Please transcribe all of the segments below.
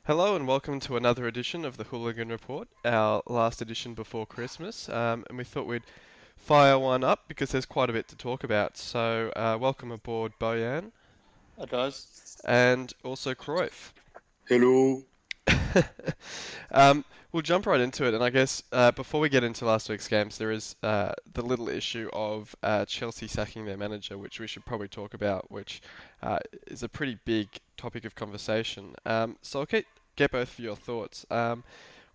Hello and welcome to another edition of the Hooligan Report, our last edition before Christmas. And we thought we'd fire one up because there's quite a bit to talk about. So, welcome aboard, Bojan, Hi guys. and also Cruyff. Hello. We'll jump right into it, and I guess before we get into last week's games, there is the little issue of Chelsea sacking their manager, which we should probably talk about, which is a pretty big topic of conversation. So I'll get both of your thoughts.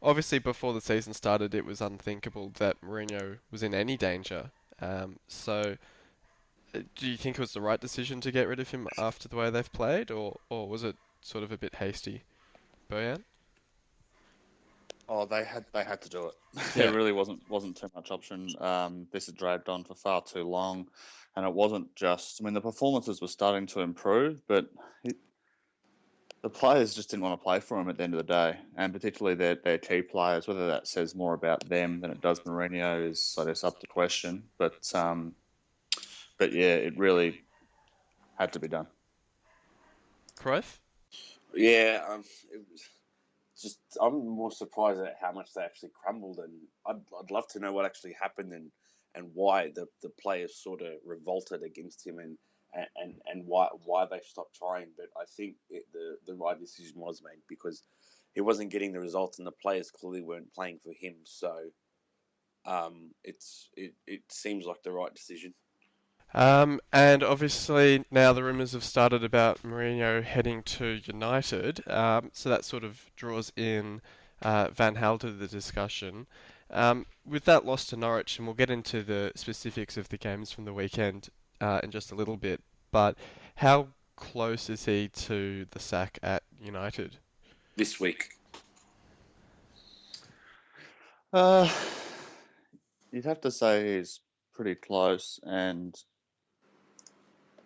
Obviously, before the season started, it was unthinkable that Mourinho was in any danger. Do you think it was the right decision to get rid of him after the way they've played, or was it sort of a bit hasty, Bojan? Oh, they had to do it. There Yeah. really wasn't too much option. This had dragged on for far too long, and it wasn't just. I mean, the performances were starting to improve, but the players just didn't want to play for him at the end of the day, and particularly their key players. Whether that says more about them than it does Mourinho is, I guess, up to question. But yeah, it really had to be done. Cruyff? Yeah, it was just I'm more surprised at how much they actually crumbled, and I'd love to know what actually happened and why the players sort of revolted against him and why they stopped trying. But I think the right decision was made because he wasn't getting the results, and the players clearly weren't playing for him. So it seems like the right decision. And obviously now the rumours have started about Mourinho heading to United, so that sort of draws in Van Gaal to the discussion. With that loss to Norwich, and we'll get into the specifics of the games from the weekend in just a little bit, but how close is he to the sack at United? This week. Uh, you'd have to say he's pretty close, and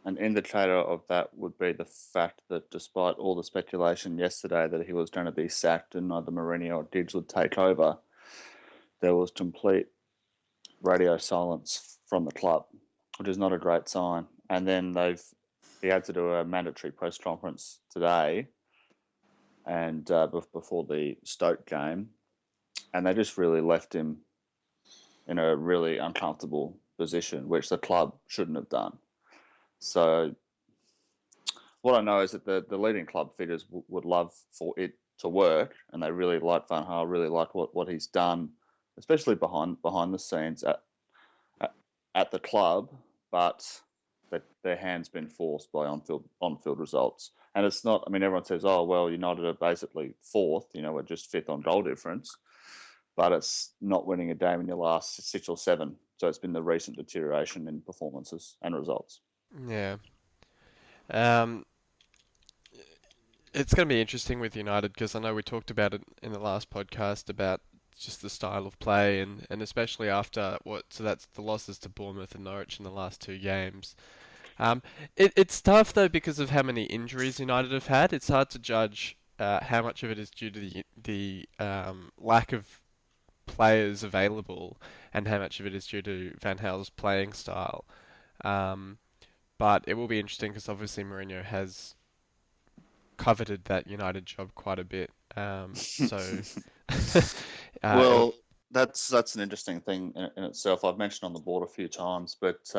an indicator of that would be the fact that despite all the speculation yesterday that he was going to be sacked and either Mourinho or Diggs would take over, there was complete radio silence from the club, which is not a great sign. And then he had to do a mandatory press conference today and before the Stoke game, and they just really left him in a really uncomfortable position, which the club shouldn't have done. So what I know is that the leading club figures would love for it to work, and they really like Van Gaal, really like what he's done, especially behind the scenes at the club. But their hand's been forced by on field results, and it's not. I mean, everyone says, "Oh, well, United are basically fourth. We're just fifth on goal difference," but it's not winning a game in your last 6 or 7. So it's been the recent deterioration in performances and results. Yeah. Um, it's going to be interesting with United because I know we talked about it in the last podcast about just the style of play and especially after so that's the losses to Bournemouth and Norwich in the last two games. It's tough though because of how many injuries United have had. It's hard to judge how much of it is due to the lack of players available and how much of it is due to Van Gaal's playing style. Um, but it will be interesting because obviously Mourinho has coveted that United job quite a bit. So it'll, Well, that's an interesting thing in itself. I've mentioned on the board a few times, but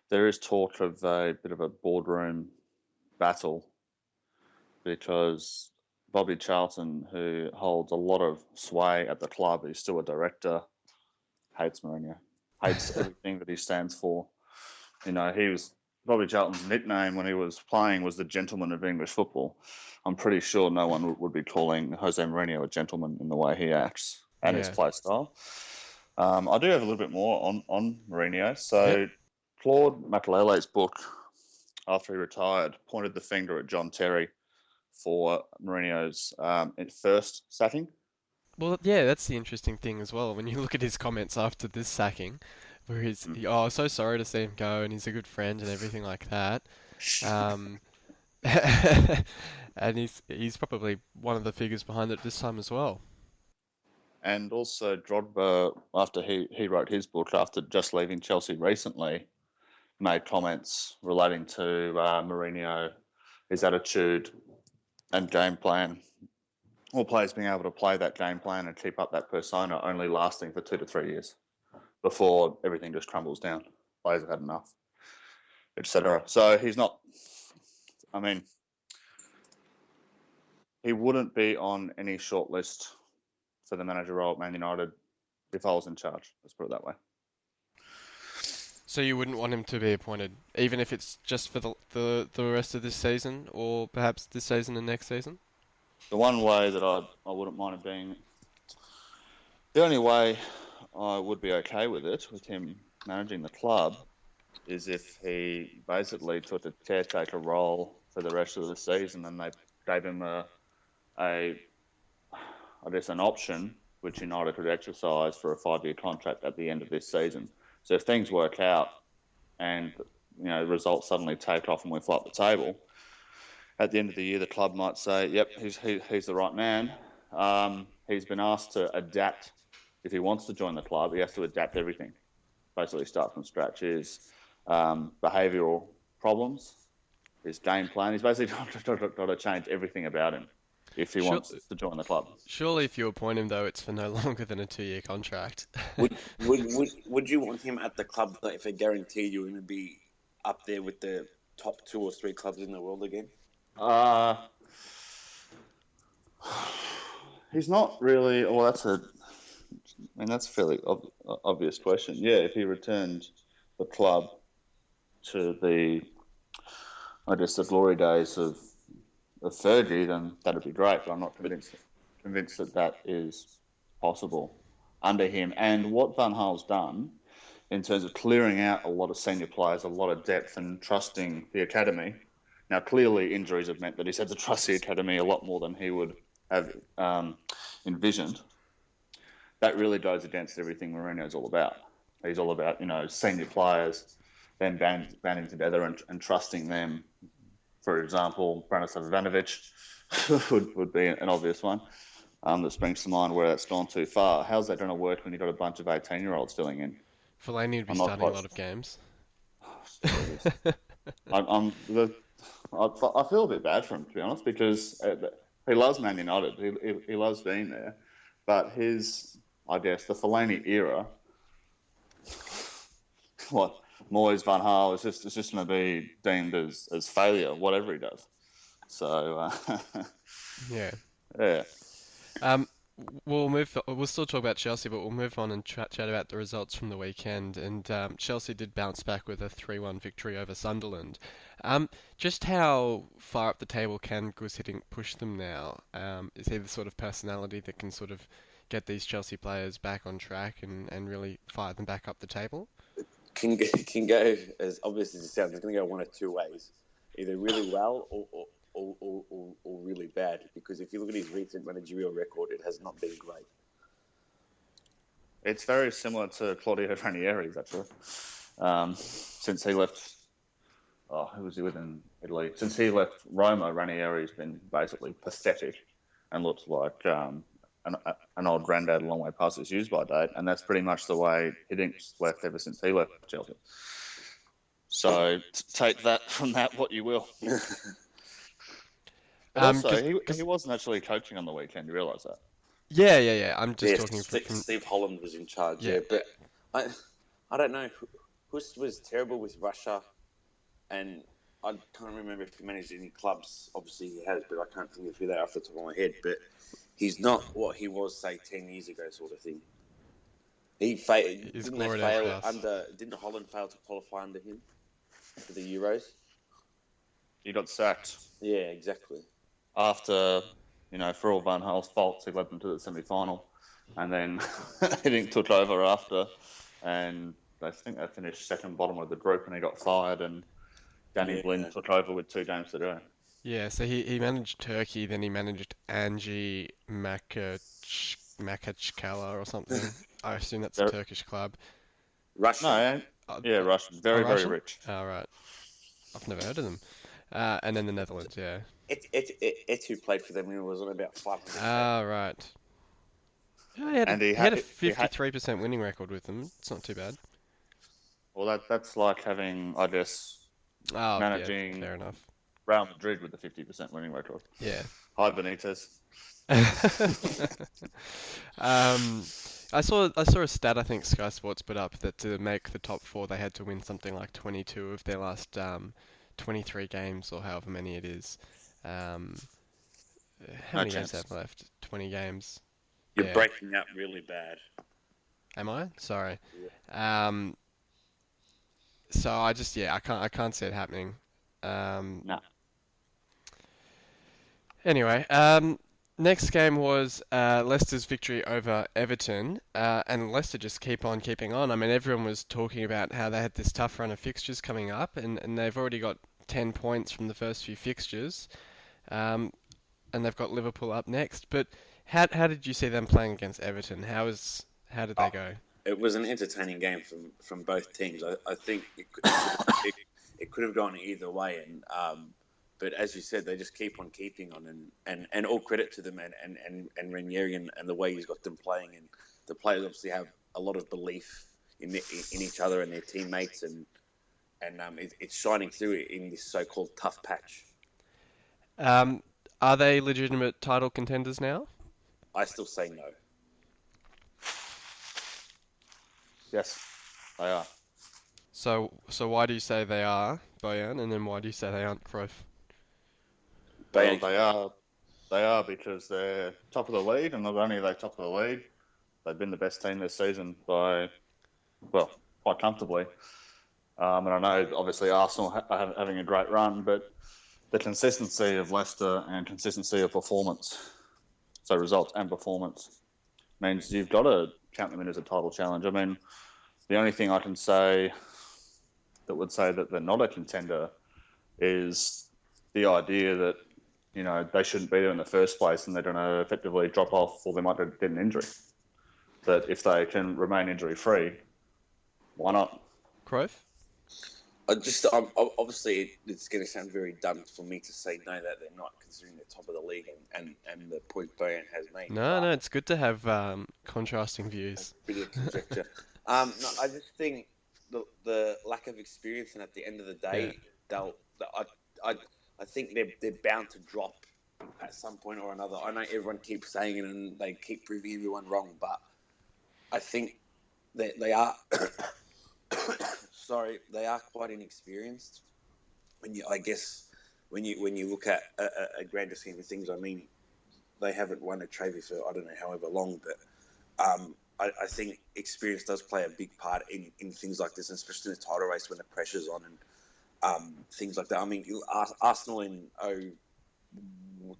there is talk of a bit of a boardroom battle because Bobby Charlton, who holds a lot of sway at the club, he's still a director, hates Mourinho, hates everything that he stands for. He was Bobby Charlton's nickname when he was playing was the gentleman of English football. I'm pretty sure no one would be calling Jose Mourinho a gentleman in the way he acts and his yeah, play style. I do have a little bit more on Mourinho. yep. So Claude Makelele's book, after he retired, pointed the finger at John Terry for Mourinho's first sacking. Well, yeah, that's the interesting thing as well. When you look at his comments after this sacking, where oh, so sorry to see him go, and he's a good friend and everything like that. Um, and he's probably one of the figures behind it this time as well. And also Drogba, after he wrote his book, after just leaving Chelsea recently, made comments relating to Mourinho, his attitude and game plan Or players being able to play that game plan and keep up that persona only lasting for 2 to 3 years before everything just crumbles down. Players have had enough, etc. So he's not. I mean, he wouldn't be on any short list for the manager role at Man United if I was in charge. Let's put it that way. So you wouldn't want him to be appointed, even if it's just for the rest of this season, or perhaps this season and next season? The one way that I wouldn't mind it being, the only way I would be okay with it, with him managing the club, is if he basically took a caretaker role for the rest of the season and they gave him I guess an option which United could exercise for a 5-year contract at the end of this season. So if things work out and results suddenly take off and we fly up the table, at the end of the year the club might say, "Yep, he's the right man." He's been asked to adapt. If he wants to join the club, he has to adapt everything. Basically, start from scratch. His behavioural problems, his game plan. He's basically got to change everything about him if he wants to join the club. Surely, if you appoint him, though, it's for no longer than a 2-year contract. Would you want him at the club if it guaranteed you're going to be up there with the top 2 or 3 clubs in the world again? He's not really. Well, that's a fairly obvious question. Yeah, if he returned the club to the glory days of Fergie, then that'd be great. But I'm not convinced that is possible under him. And what Van Gaal's done in terms of clearing out a lot of senior players, a lot of depth, and trusting the academy. Now, clearly, injuries have meant that he's had to trust the academy a lot more than he would have envisioned. That really goes against everything Mourinho's all about. He's all about, senior players, then banding together and trusting them. For example, Branislav Ivanovic would be an obvious one that springs to mind where that's gone too far. How's that going to work when you've got a bunch of 18-year-olds filling in? Fellaini would be starting a lot of games. I feel a bit bad for him, to be honest, because he loves Man United. He loves being there. But the Fellaini era, Moyes, Van Gaal, it's just going to be deemed as failure, whatever he does. So, yeah. We'll still talk about Chelsea, but we'll move on and chat about the results from the weekend. And Chelsea did bounce back with a 3-1 victory over Sunderland. Just how far up the table can Gus Hiddink push them now? Is he the sort of personality that can sort of get these Chelsea players back on track and really fire them back up the table? Can go, as obvious as it sounds, it's going to go one of two ways. Either really well or really bad, because if you look at his recent managerial record, it has not been great. It's very similar to Claudio Ranieri's, actually. Since he left, who was he with in Italy? Since he left Roma, Ranieri's been basically pathetic and looks like an old granddad a long way past his use-by date, and that's pretty much the way Hiddink's left ever since he left Chelsea. So take that from that what you will. Also, he wasn't actually coaching on the weekend. You realise that? Yeah. I'm just talking from Steve Holland was in charge. Yeah, but I don't know. Hus was terrible with Russia, and I can't remember if he managed any clubs. Obviously he has, but I can't think of who they are off the top of my head. But he's not what he was, say, 10 years ago, sort of thing. He failed. Didn't Holland fail to qualify under him for the Euros? He got sacked. Yeah, exactly. After, for all Van Gaal's faults, he led them to the semi-final. And then Hiddink took over after. And I think they finished second bottom of the group and he got fired. And Danny Blind took over with 2 games to go. Yeah, so he managed Turkey, then he managed Anji Makachkala or something. I assume that's a Turkish club. Russian. No, Russian. Very, very rich. Oh, right. I've never heard of them. And then the Netherlands, yeah. Etu played for them and it was on about 5%. Ah, right. Yeah, he had a 53% winning record with them. It's not too bad. Well, that's like having, I guess, managing... Yeah, fair enough. Real Madrid with the 50% winning record. Yeah. Hi, Benitez. Um, I saw a stat I think Sky Sports put up that to make the top four they had to win something like 22 of their last 23 games or however many it is. Um, how No many games chance. have left? 20 games. You're Yeah. breaking up really bad. Am I? Sorry. Yeah. Um, so I can't see it happening. No. Anyway, next game was Leicester's victory over Everton, and Leicester just keep on keeping on. I mean, everyone was talking about how they had this tough run of fixtures coming up, and they've already got 10 points from the first few fixtures, um, and they've got Liverpool up next. But how did you see them playing against Everton? How did they go? It was an entertaining game from both teams. I think it could have gone either way, but as you said, they just keep on keeping on, and all credit to them and Ranieri and the way he's got them playing, and the players obviously have a lot of belief in each other and their teammates, and it's shining through in this so-called tough patch. Um, are they legitimate title contenders now? I still say no. Yes, they are. So why do you say they are, Bojan, and then why do you say they aren't, Cruyff? Well, they are. They are because they're top of the league, and not only are they top of the league, they've been the best team this season by, well, quite comfortably. And I know, obviously, Arsenal are having a great run, but the consistency of Leicester and consistency of performance, so results and performance, means you've got to count them in as a title challenge. I mean, the only thing I can say that would say that they're not a contender is the idea that, you know, they shouldn't be there in the first place and they're going to effectively drop off, or they might get an injury. But if they can remain injury-free, why not? Cruyff? Obviously, it's going to sound very dumb for me to say no that they're not, considering they're top of the league and the point Bojan has made. No, it's good to have contrasting views. A bit of conjecture. No, I just think the lack of experience, and at the end of the day, I think they're bound to drop at some point or another. I know everyone keeps saying it and they keep proving everyone wrong, but I think that they are. Sorry, they are quite inexperienced. When you look at a grander scheme of things, I mean, they haven't won a trophy for I don't know however long, but I think experience does play a big part in things like this, and especially in the title race when the pressure's on and things like that. I mean, Arsenal in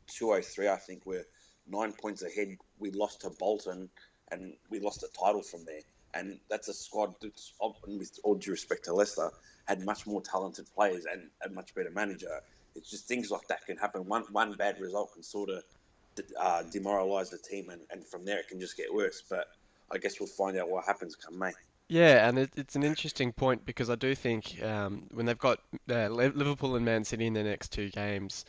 2003, I think, were 9 points ahead. We lost to Bolton, and we lost the title from there. And that's a squad that's, with all due respect to Leicester, had much more talented players and a much better manager. It's just things like that can happen. One bad result can sort of demoralise the team, and from there it can just get worse. But I guess we'll find out what happens come May. Yeah, and it's an interesting point because I do think when they've got Liverpool and Man City in their next two games,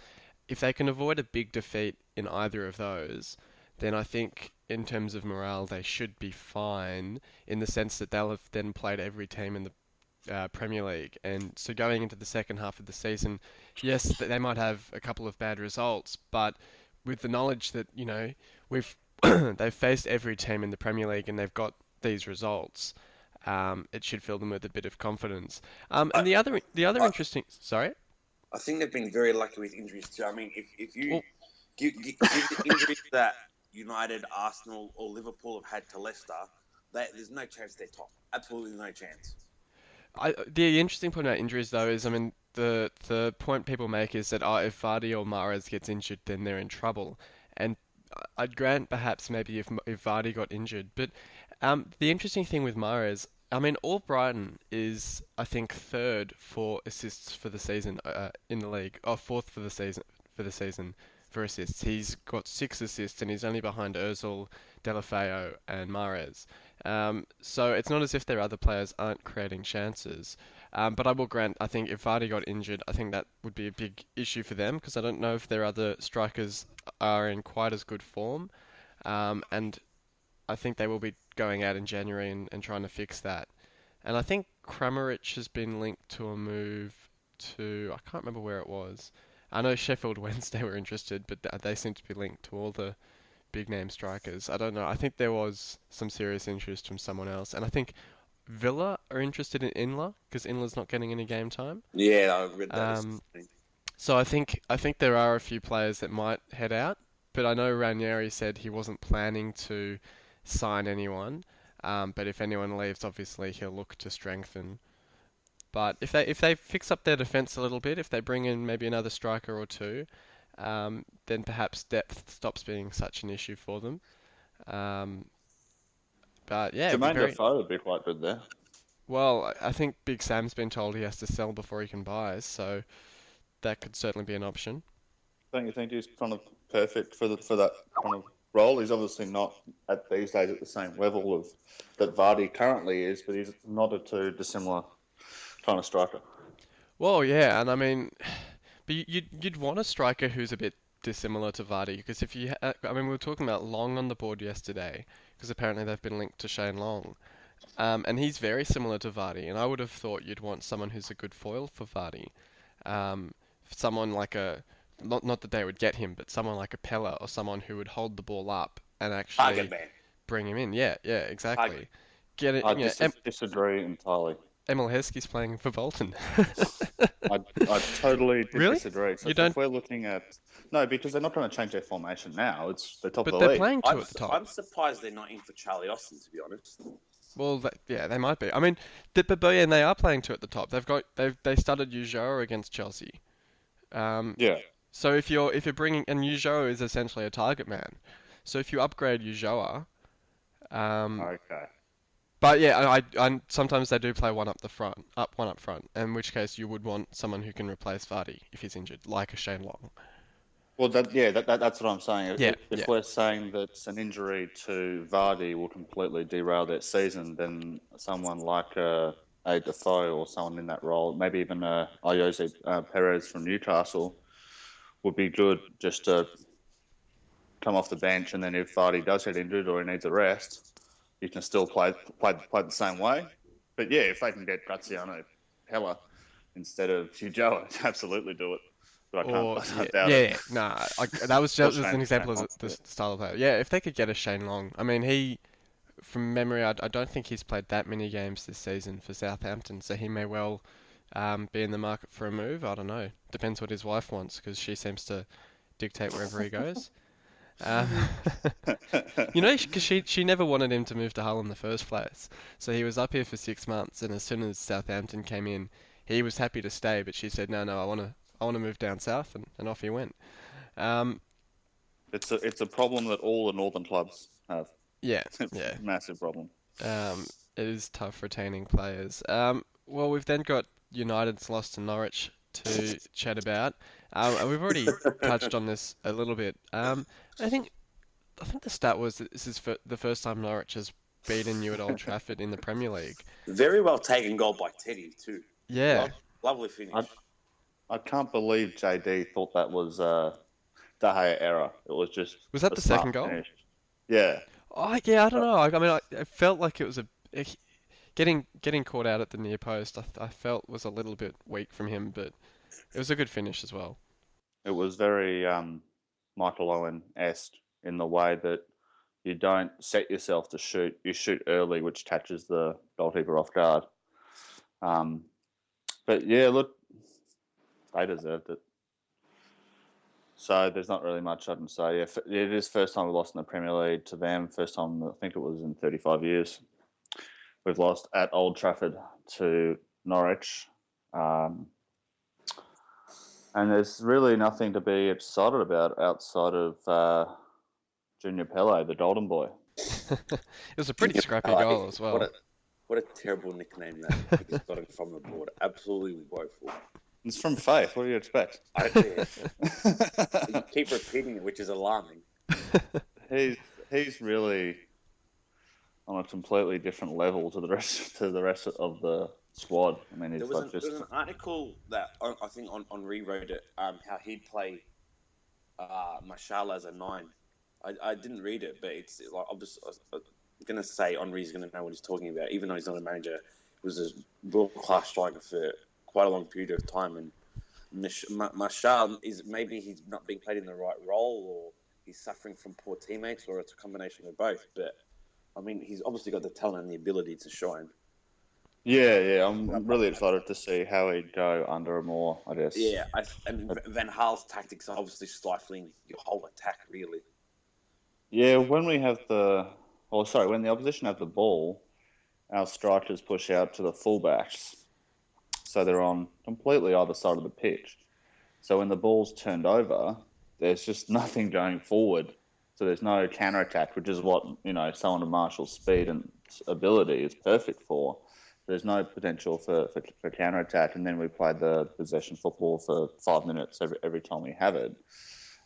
if they can avoid a big defeat in either of those, then I think in terms of morale they should be fine in the sense that they'll have then played every team in the Premier League. And so going into the second half of the season, yes, they might have a couple of bad results, but with the knowledge that, you know, we've they've faced every team in the Premier League and they've got these results, it should fill them with a bit of confidence. And the other interesting, sorry, I think they've been very lucky with injuries too. I mean, if you give the injuries that United, Arsenal, or Liverpool have had to Leicester, there's no chance they're top. Absolutely no chance. The interesting point about injuries, though, is I mean the point people make is that if Vardy or Mahrez gets injured, then they're in trouble. And I'd grant perhaps maybe if Vardy got injured, but the interesting thing with Mahrez, I mean, Albrighton is I think third for assists for the season in the league, or fourth for the season for assists. He's got 6 assists and he's only behind Ozil, Delafeu, and Mahrez. So it's not as if their other players aren't creating chances. But I will grant, I think if Vardy got injured, I think that would be a big issue for them because I don't know if their other strikers are in quite as good form. And I think they will be going out in January and trying to fix that. And I think Kramaric has been linked to a move to, I can't remember where it was. I know Sheffield Wednesday were interested, but they seem to be linked to all the big name strikers. I don't know. I think there was some serious interest from someone else, and I think Villa are interested in Inler because Inler's not getting any game time. Yeah, I read that. So I think there are a few players that might head out, but I know Ranieri said he wasn't planning to sign anyone. But if anyone leaves, obviously he'll look to strengthen. But if they fix up their defense a little bit, if they bring in maybe another striker or two, then perhaps depth stops being such an issue for them. Um, but yeah, it'd be Jermaine very Defoe would be quite good there. well. I think Big Sam's been told he has to sell before he can buy, so that could certainly be an option. Don't you think he's kind of perfect for that kind of role? He's obviously not at these days at the same level of that Vardy currently is, but he's not a too dissimilar kind of striker. Well, yeah, and I mean, but you'd want a striker who's a bit dissimilar to Vardy because if you, I mean, we were talking about Long on the board yesterday because apparently they've been linked to Shane Long, and he's very similar to Vardy, and I would have thought you'd want someone who's a good foil for Vardy, someone like a, not that they would get him, but someone like a Pella or someone who would hold the ball up and actually Target man. bring him in. Yeah, exactly. Target. Get it. I You know, disagree entirely. Emil Heskey's playing for Bolton. I totally Really? disagree. So You don't- if we're looking at because they're not trying to change their formation now. It's the top But of the they're league. playing two I'm, at the top. I'm surprised they're not in for Charlie Austin, to be honest. Well, yeah, they might be. I mean, but yeah, and they are playing two at the top. They started Ujoa against Chelsea. Yeah. So if you're bringing, and Ujoa is essentially a target man. So if you upgrade Ujoa, Okay. but yeah, I sometimes they do play one up front, in which case you would want someone who can replace Vardy if he's injured, like a Shane Long. Well, that's what I'm saying. Yeah, If yeah. we're saying that an injury to Vardy will completely derail their season, then someone like a Defoe or someone in that role, maybe even Jose Perez from Newcastle, would be good just to come off the bench, and then if Vardy does get injured or he needs a rest, you can still play the same way. But yeah, if they can get Graziano Pella instead of Ujoa, absolutely do it. But Or I can't doubt it. nah. That was just Shane an example of Long, the yeah. style of player. Yeah, if they could get a Shane Long, I mean, from memory, I don't think he's played that many games this season for Southampton, so he may well be in the market for a move. I don't know. Depends what his wife wants, because she seems to dictate wherever he goes. Um, because she never wanted him to move to Hull in the first place. So he was up here for 6 months, and as soon as Southampton came in, he was happy to stay, but she said, no, I want to move down south, and off he went. It's a problem that all the northern clubs have. Yeah, It's yeah. a massive problem. It is tough retaining players. Well, we've then got United's loss to Norwich to chat about. And we've already touched on this a little bit. I think the stat was that this is the first time Norwich has beaten you at Old Trafford in the Premier League. Very well taken goal by Teddy, too. Yeah. Lovely finish. I can't believe JD thought that was De Gea error. It was just. Was that a the second smart goal? finish. Yeah. Oh, yeah, I don't know. I mean, I felt like it was getting caught out at the near post. I felt was a little bit weak from him, but it was a good finish as well. It was very Michael Owen-esque in the way that you don't set yourself to shoot. You shoot early, which catches the goalkeeper off guard. But yeah, look, they deserved it. So there's not really much I can say. Yeah, it is first time we lost in the Premier League to them. First time, I think it was in 35 years. We've lost at Old Trafford to Norwich. And there's really nothing to be excited about outside of Junior Pele, the Golden Boy. It was a pretty scrappy goal as well. What a terrible nickname that he's got from the board. Absolutely woeful. It's from Faith. What do you expect? You keep repeating it, which is alarming. He's really on a completely different level to the rest of the squad. I mean, There was an article that I think on rewrote it. How he'd play Marshall as a 9. I didn't read it, but it's like I'm going to say Henri's going to know what he's talking about, even though he's not a manager. He was a world class striker for quite a long period of time, and Marshall is maybe he's not being played in the right role, or he's suffering from poor teammates, or it's a combination of both. But I mean, he's obviously got the talent and the ability to shine. Yeah. I'm really excited to see how he'd go under a more, I guess. Yeah, and Van Gaal's tactics are obviously stifling your whole attack, really. Yeah, when the opposition have the ball, our strikers push out to the fullbacks, so they're on completely either side of the pitch. So when the ball's turned over, there's just nothing going forward. So there's no counter attack, which is what someone of Marshall's speed and ability is perfect for. There's no potential for counter attack, and then we play the possession football for 5 minutes every time we have it,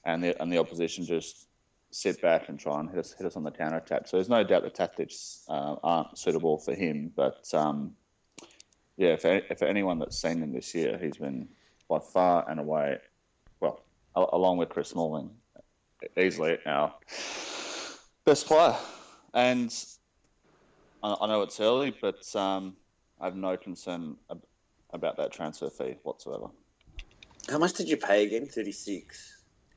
and the opposition just sit back and try and hit us on the counter attack. So there's no doubt the tactics aren't suitable for him. But yeah, for anyone that's seen him this year, he's been by far and away, well, along with Chris Smalling, easily our best player. And I know it's early, but I have no concern about that transfer fee whatsoever. How much did you pay again? 36.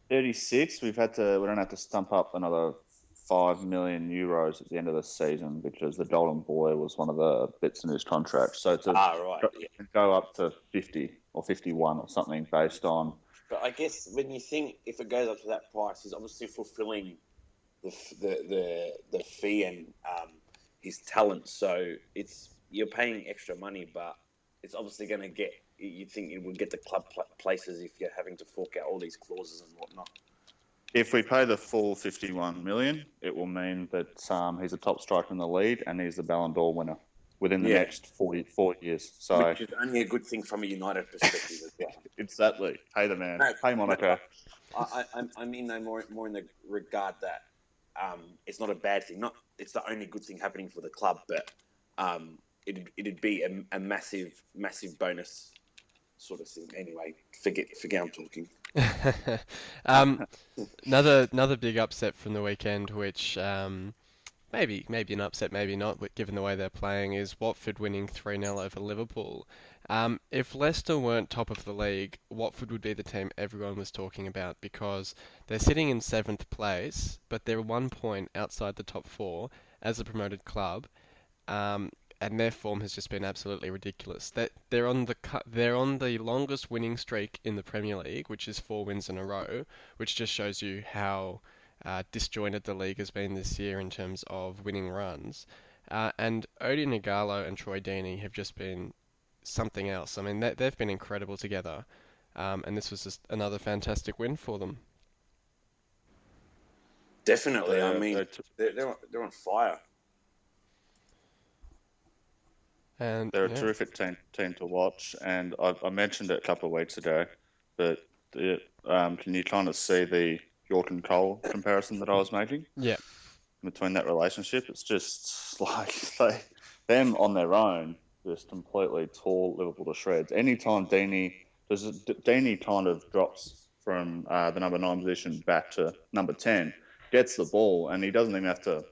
36. We don't have to stump up another €5 million at the end of the season because the Golden Boy was one of the bits in his contract. So go up to 50 or 51 or something based on. But I guess when you think if it goes up to that price, he's obviously fulfilling the fee and his talent. So you're paying extra money, but it's obviously going to get. You think it would get the club places if you're having to fork out all these clauses and whatnot. If we pay the full 51 million, it will mean that he's a top striker in the league and he's the Ballon d'Or winner within the next 4 years. So, which is only a good thing from a United perspective as well. Exactly. Pay the man. Pay Monaco. I mean, no, more in the regard that it's not a bad thing. It's the only good thing happening for the club, but it'd be a massive bonus sort of thing. Anyway, forget I'm talking. Another big upset from the weekend, which maybe an upset, maybe not, given the way they're playing, is Watford winning 3-0 over Liverpool. If Leicester weren't top of the league, Watford would be the team everyone was talking about because they're sitting in 7th place, but they're 1 point outside the top 4 as a promoted club. And their form has just been absolutely ridiculous. They're on the longest winning streak in the Premier League, which is 4 wins in a row, which just shows you how disjointed the league has been this year in terms of winning runs. And Odion Ighalo and Troy Deeney have just been something else. I mean, they've been incredible together, and this was just another fantastic win for them. Definitely. I mean, they're on fire. And they're a terrific team to watch, and I mentioned it a couple of weeks ago, but can you kind of see the York and Cole comparison that I was making? Yeah. Between that relationship, it's just like them on their own just completely tore Liverpool to shreds. Anytime Deeney kind of drops from the number 9 position back to number 10, gets the ball, and he doesn't even have to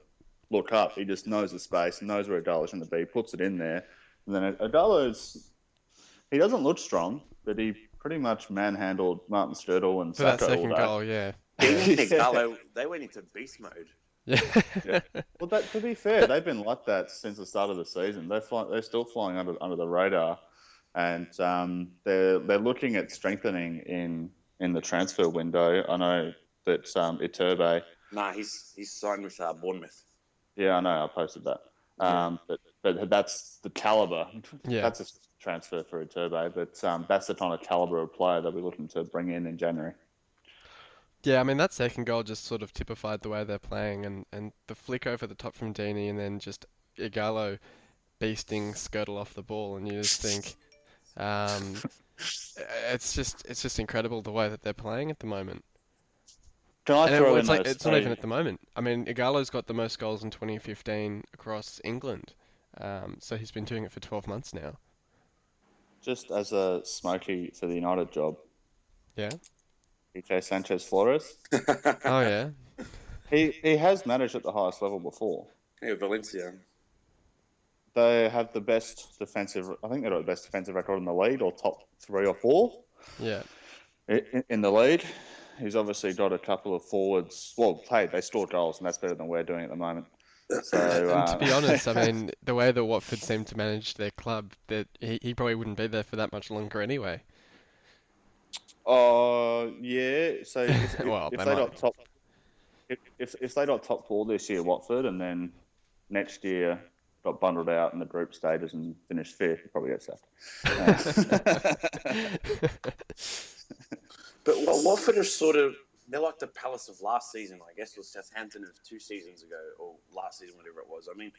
look up. He just knows the space, knows where Ighalo's going to be, puts it in there. And then he doesn't look strong, but he pretty much manhandled Martin Skrtel and Saka for that second goal, yeah. They went into beast mode. Yeah. Well, to be fair, they've been like that since the start of the season. They're still flying under the radar, and they're looking at strengthening in the transfer window. I know that Iturbe. Nah, he's signed with Bournemouth. Yeah, I know. I posted that. But that's the caliber. Yeah. That's a transfer for Iturbe, but that's the kind of caliber of player that we're looking to bring in January. Yeah, I mean, that second goal just sort of typified the way they're playing, and the flick over the top from Deeney, and then just Ighalo beasting Skrtel off the ball, and you just think, it's just incredible the way that they're playing at the moment. It's not even at the moment. I mean, Ighalo's got the most goals in 2015 across England, so he's been doing it for 12 months now. Just as a smoky for the United job. Yeah. PJ Sanchez Flores. Oh yeah. He has managed at the highest level before. Yeah, Valencia. They have the best defensive. I think they've got the best defensive record in the league, or top 3 or 4. Yeah. in the lead. He's obviously got a couple of forwards. Well, hey, they score goals, and that's better than we're doing at the moment. So, And to be honest, I mean, the way that Watford seem to manage their club, that he probably wouldn't be there for that much longer anyway. yeah. So Well, if they they might. got top, if they got top four this year, Watford, and then next year got bundled out in the group stages and finished fifth, you probably get sacked. But Watford are sort of, they're like the Palace of last season, I guess, or Southampton of 2 seasons ago, or last season, whatever it was. I mean,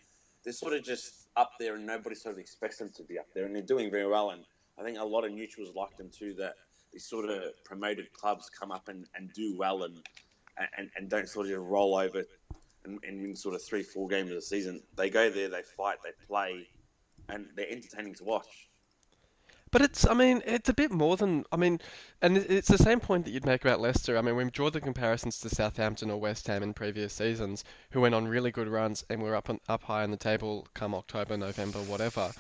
they're sort of just up there, and nobody sort of expects them to be up there, and they're doing very well. And I think a lot of neutrals like them too, that these sort of promoted clubs come up and do well and don't sort of roll over and win sort of 3-4 games of the season. They go there, they fight, they play, and they're entertaining to watch. But I mean, it's a bit more than, I mean, and it's the same point that you'd make about Leicester. I mean, we draw the comparisons to Southampton or West Ham in previous seasons, who went on really good runs and were up high in the table come October, November, whatever.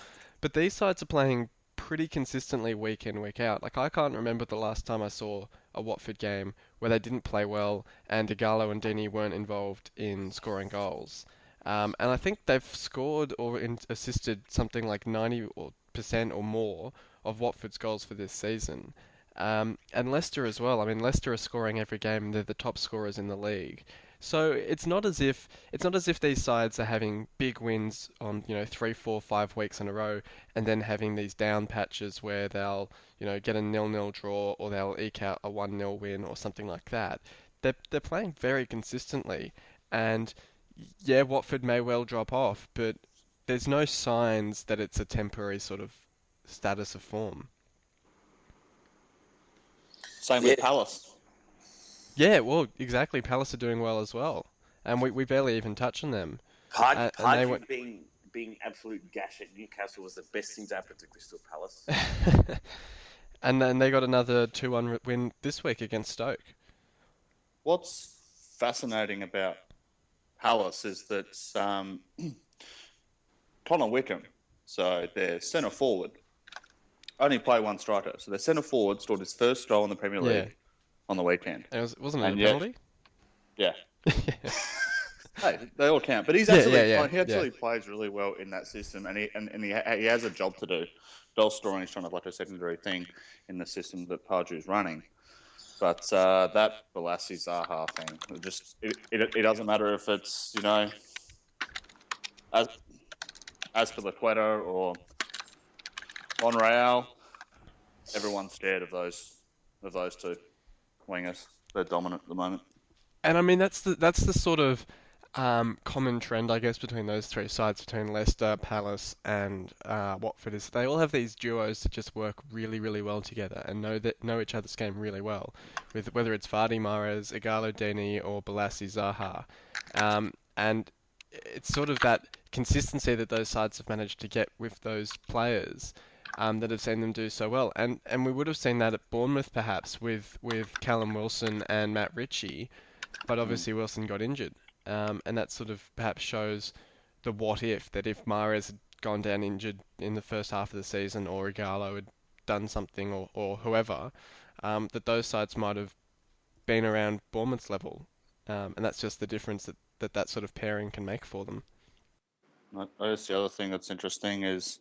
But these sides are playing pretty consistently week in, week out. Like, I can't remember the last time I saw a Watford game where they didn't play well and Igalo and Deeney weren't involved in scoring goals. And I think they've scored or assisted something like 90% or more of Watford's goals for this season. And Leicester as well. I mean, Leicester are scoring every game, and they're the top scorers in the league. So it's not as if these sides are having big wins on 3, 4, 5 weeks in a row, and then having these down patches where they'll get a 0-0 draw or they'll eke out a 1-0 win or something like that. They're playing very consistently, and yeah, Watford may well drop off, but there's no signs that it's a temporary sort of status of form. Same with Palace. Yeah, well, exactly. Palace are doing well as well, and we barely even touch on them. Pardew being absolute gash at Newcastle was the best thing to happen to Crystal Palace. And then they got another 2-1 win this week against Stoke. What's fascinating about Palace is that Connor Wickham, so their centre forward, only play one striker. So their centre forward scored his first goal in the Premier League on the weekend. And wasn't it a penalty? Yeah. Hey, they all count. But he actually plays really well in that system, and he has a job to do. Goal scoring is kind of like a secondary thing in the system that Pardew's running. But that Balassi Zaha thing, it doesn't matter if it's as for Laqueta or Monreal, everyone's scared of those two wingers. They're dominant at the moment. And I mean that's the sort of common trend, I guess, between those three sides, between Leicester, Palace, and Watford, is they all have these duos that just work really, really well together and know each other's game really well. With whether it's Vardy, Mahrez, Igalo, Deeney, or Balassi, Zaha, and it's sort of that consistency that those sides have managed to get with those players that have seen them do so well. And we would have seen that at Bournemouth perhaps with Callum Wilson and Matt Ritchie, but obviously Wilson got injured. And that sort of perhaps shows the what if, that if Mahrez had gone down injured in the first half of the season, or Igalo had done something, or whoever, that those sides might have been around Bournemouth's level. And that's just the difference that sort of pairing can make for them. I guess the other thing that's interesting is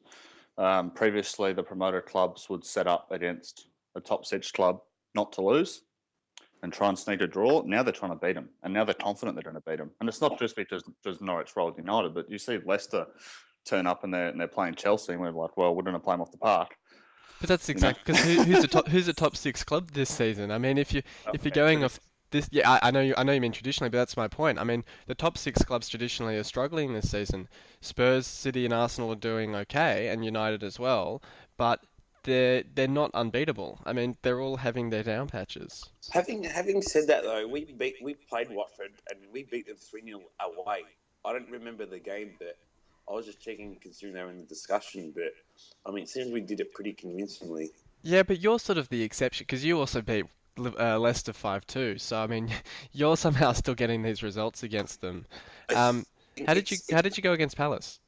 previously the promoter clubs would set up against a top six club not to lose and try and sneak a draw. Now they're trying to beat them, and now they're confident they're going to beat them. And it's not just because Norwich rolled United, but you see Leicester turn up and they're playing Chelsea, and we're like, well, we're going to play them off the park. But that's exactly because who's a top six club this season? I mean, if you're going off this, yeah, I know you mean traditionally, but that's my point. I mean, the top six clubs traditionally are struggling this season. Spurs, City, and Arsenal are doing okay, and United as well, but they're not unbeatable. I mean, they're all having their down patches. Having said that, though, we played Watford and we beat them 3-0 away. I don't remember the game, but I was just checking considering they were in the discussion. But I mean, it seems we did it pretty convincingly. Yeah, but you're sort of the exception because you also beat Leicester 5-2. So I mean, you're somehow still getting these results against them. How did you go against Palace?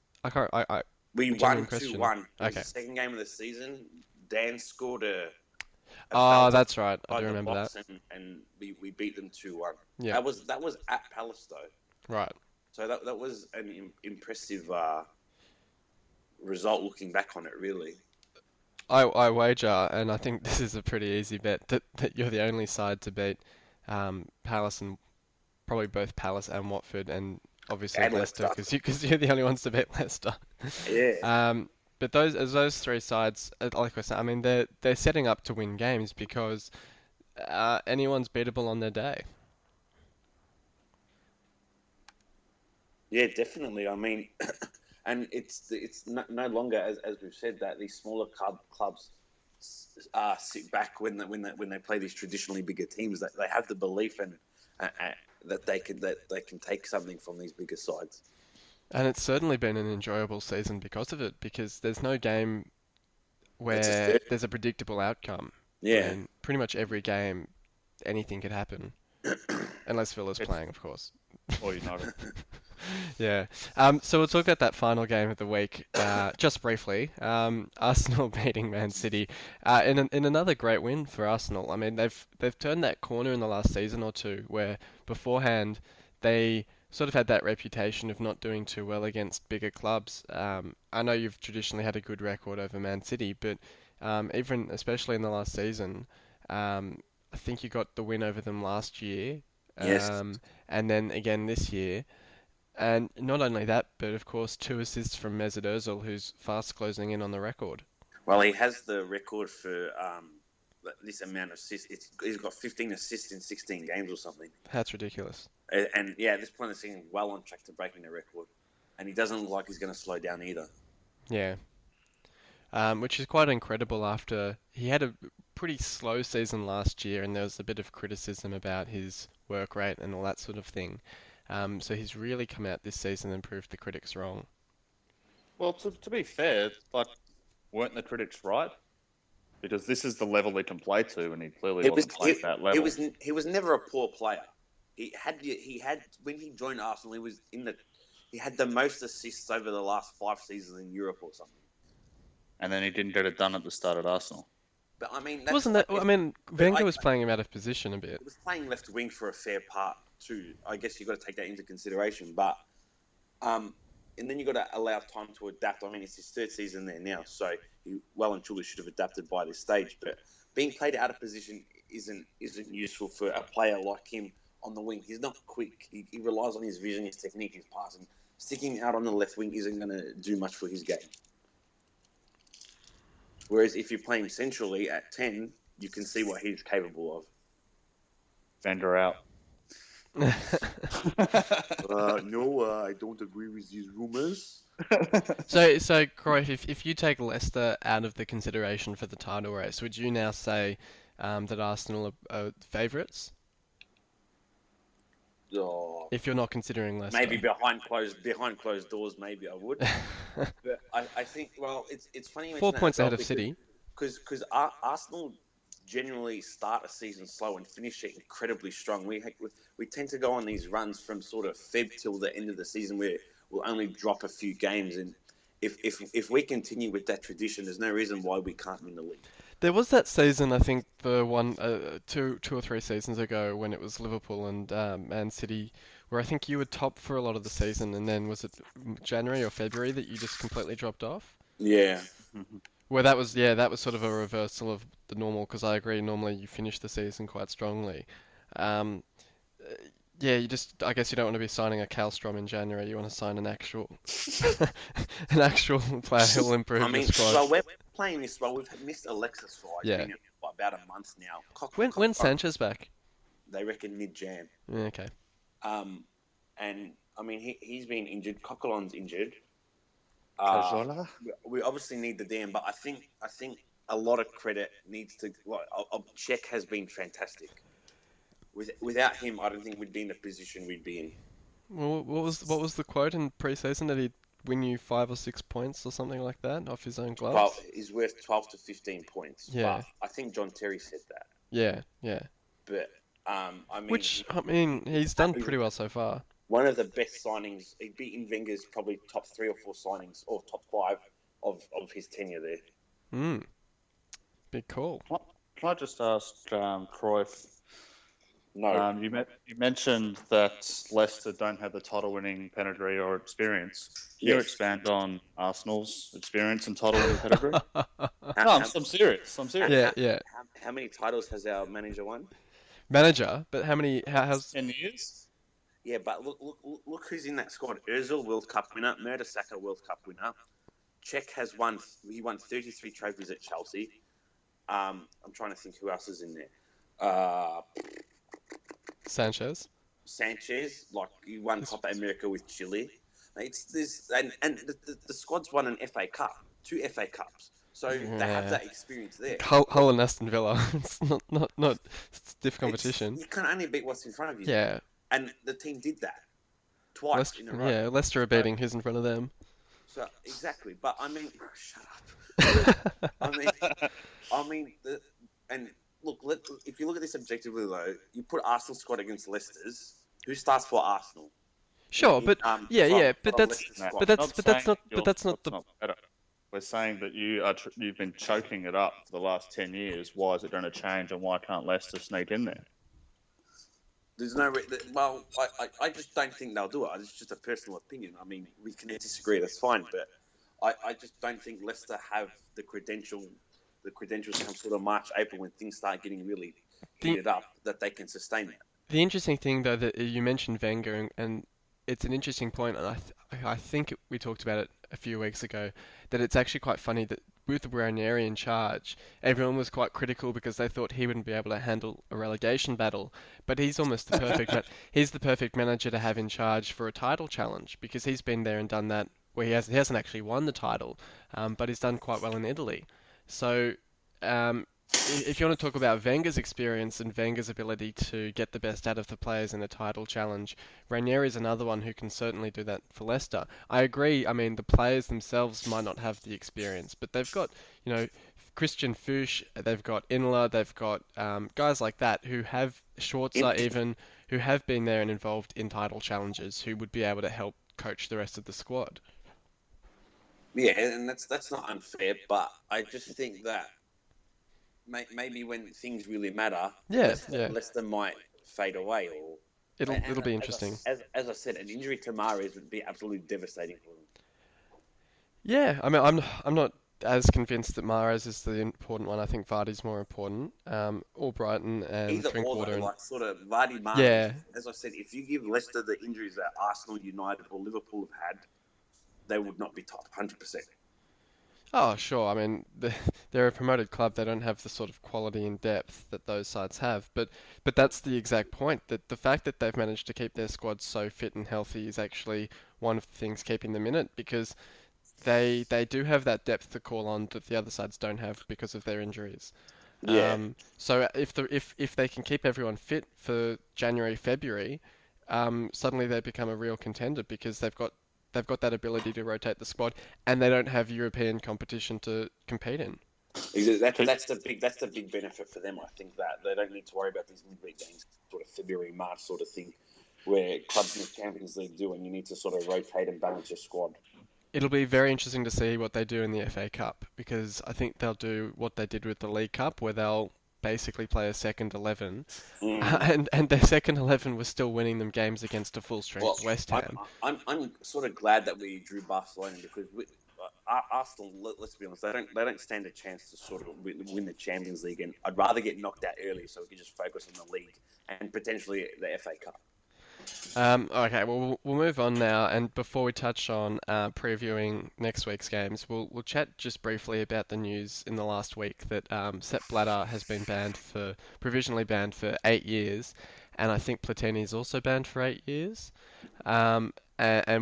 We won 2-1. Okay. The second game of the season, Dan scored a Oh, that's right. I do the remember that. box, and we beat them 2-1. Yeah. That was at Palace though. Right. So that was an impressive result looking back on it, really. I wager, and I think this is a pretty easy bet, that you're the only side to beat Palace, and probably both Palace and Watford, and obviously And Leicester, Leicester. because you're the only ones to beat Leicester. Yeah. But those three sides, like I said, I mean they're setting up to win games because anyone's beatable on their day. Yeah, definitely. I mean, and it's no longer as we've said that these smaller clubs sit back when they play these traditionally bigger teams. That they have the belief and that they can take something from these bigger sides. And it's certainly been an enjoyable season because of it, because there's no game where there's a predictable outcome. Yeah. I mean, pretty much every game, anything could happen, unless Villa's playing, of course. Or United. Yeah. So we'll talk about that final game of the week just briefly. Arsenal beating Man City in another great win for Arsenal. I mean, they've turned that corner in the last season or two, where beforehand they sort of had that reputation of not doing too well against bigger clubs. I know you've traditionally had a good record over Man City, but even especially in the last season, I think you got the win over them last year. Yes. And then again this year. And not only that, but of course 2 assists from Mesut Ozil, who's fast closing in on the record. Well, he has the record for this amount of assists. He's got 15 assists in 16 games or something. That's ridiculous. And yeah, at this point, they're seeing well on track to breaking the record. And he doesn't look like he's going to slow down either. Yeah. Which is quite incredible after he had a pretty slow season last year, and there was a bit of criticism about his work rate and all that sort of thing. So he's really come out this season and proved the critics wrong. Well, to be fair, like, weren't the critics right? Because this is the level he can play to, and he clearly wasn't playing at that level. He was never a poor player. He had when he joined Arsenal, he had the most assists over the last 5 seasons in Europe or something. And then he didn't get it done at the start at Arsenal. But I mean, Wenger was playing him out of position a bit. He was playing left wing for a fair part too. I guess you've got to take that into consideration. But and then you've got to allow time to adapt. I mean, it's his 3rd season there now, so he well and truly should have adapted by this stage. But being played out of position isn't useful for a player like him on the wing. He's not quick. He relies on his vision, his technique, his passing. Sticking out on the left wing isn't going to do much for his game. Whereas if you play him centrally at 10, you can see what he's capable of. Fender out. No, I don't agree with these rumors. So Croy, if you take Leicester out of the consideration for the title race, would you now say that Arsenal are favourites? Oh, if you're not considering Leicester, maybe behind closed doors, maybe I would. But I think, well, it's funny. 4 points ahead of City. Because Arsenal generally start a season slow and finish it incredibly strong. We tend to go on these runs from sort of Feb till the end of the season where we'll only drop a few games. And if we continue with that tradition, there's no reason why we can't win the league. There was that season, I think, two or three seasons ago, when it was Liverpool and Man City, where I think you were top for a lot of the season, and then was it January or February that you just completely dropped off? Yeah. Where that was sort of a reversal of the normal, because I agree, normally you finish the season quite strongly. Yeah, I guess you don't want to be signing a Kallstrom in January. You want to sign an actual player who'll improve the squad. Well, we're playing this well. We've missed Alexis for about a month now. When's Sanchez back? They reckon mid-Jan. Yeah, okay. And I mean, he's been injured. Coquelin's injured. Cajola? We obviously need the DM, but I think a lot of credit needs to. Czech has been fantastic. Without him, I don't think we'd be in the position we'd be in. Well, what was the quote in pre-season? Did he win you 5 or 6 points or something like that off his own gloves? Well, he's worth 12 to 15 points. Yeah. But I think John Terry said that. Yeah. But I mean, he's done pretty well so far. One of the best signings. He'd be in Wenger's probably top 3 or 4 signings, or top 5 of his tenure there. Big call. can I just ask Cruyff? No. You mentioned that Leicester don't have the title-winning pedigree or experience. Can you Yes. expand on Arsenal's experience and title-winning pedigree? How, No, how, I'm serious. I'm serious. Yeah, yeah. how many titles has our manager won? Manager, but how many? How's 10 years? Yeah, but look who's in that squad. Ozil, World Cup winner. Mertesacker, World Cup winner. Cech has won. He won 33 trophies at Chelsea. I'm trying to think who else is in there. Sanchez? Sanchez, like he won Copa America with Chile. It's this, and the squad's won an FA Cup, 2 FA Cups. So they have that experience there. Hull and Aston Villa. It's not stiff competition. You can only beat what's in front of you. Yeah. And the team did that twice in a row. Yeah, Leicester are beating who's in front of them. So exactly, but I mean, shut up. I mean, and look, if you look at this objectively, though, you put Arsenal squad against Leicester's. Who starts for Arsenal? Sure, but that's not the. Better. We're saying that you've been choking it up for the last 10 years. Why is it going to change, and why can't Leicester sneak in there? There's no. Well, I just don't think they'll do it. It's just a personal opinion. I mean, we can disagree. That's fine, but I just don't think Leicester have the credentials come sort of March, April when things start getting really heated up that they can sustain that. The interesting thing, though, that you mentioned Wenger, and it's an interesting point, and I think we talked about it a few weeks ago, that it's actually quite funny that with Ranieri in charge, everyone was quite critical because they thought he wouldn't be able to handle a relegation battle. But he's almost the perfect he's the perfect manager to have in charge for a title challenge because he's been there and done that where he hasn't actually won the title, but he's done quite well in Italy. So if you want to talk about Wenger's experience and Wenger's ability to get the best out of the players in a title challenge, Ranieri is another one who can certainly do that for Leicester. I agree. I mean, the players themselves might not have the experience, but they've got, Christian Fuchs, they've got Inler, they've got guys like that who have, Schwarzer even, who have been there and involved in title challenges, who would be able to help coach the rest of the squad. Yeah, and that's not unfair, but I just think that maybe when things really matter, Leicester might fade away, or it'll be interesting. As I said, an injury to Mahrez would be absolutely devastating for them. Yeah, I mean, I'm not as convinced that Mahrez is the important one. I think Vardy's more important. Albrighton and Either Drinkwater. Or though, like sort of Vardy, Mahrez. Yeah. As I said, if you give Leicester the injuries that Arsenal, United, or Liverpool have had, they would not be top 100%. Oh, sure. I mean, they're a promoted club. They don't have the sort of quality and depth that those sides have. But that's the exact point. That the fact that they've managed to keep their squad so fit and healthy is actually one of the things keeping them in it because they do have that depth to call on that the other sides don't have because of their injuries. Yeah. So if they can keep everyone fit for January, February, suddenly they become a real contender because they've got that ability to rotate the squad, and they don't have European competition to compete in. That's the big benefit for them. I think that they don't need to worry about these midweek games, sort of February, March sort of thing, where clubs in the Champions League do, and you need to sort of rotate and balance your squad. It'll be very interesting to see what they do in the FA Cup because I think they'll do what they did with the League Cup, where they'll basically play a second 11, and their second 11 was still winning them games against a full-strength West Ham. I'm sort of glad that we drew Barcelona because Arsenal, let's be honest, they don't stand a chance to sort of win the Champions League, and I'd rather get knocked out early so we can just focus on the league and potentially the FA Cup. Okay, well, we'll move on now, and before we touch on previewing next week's games, we'll chat just briefly about the news in the last week that Sepp Blatter has been provisionally banned for 8 years, and I think Platini is also banned for 8 years, and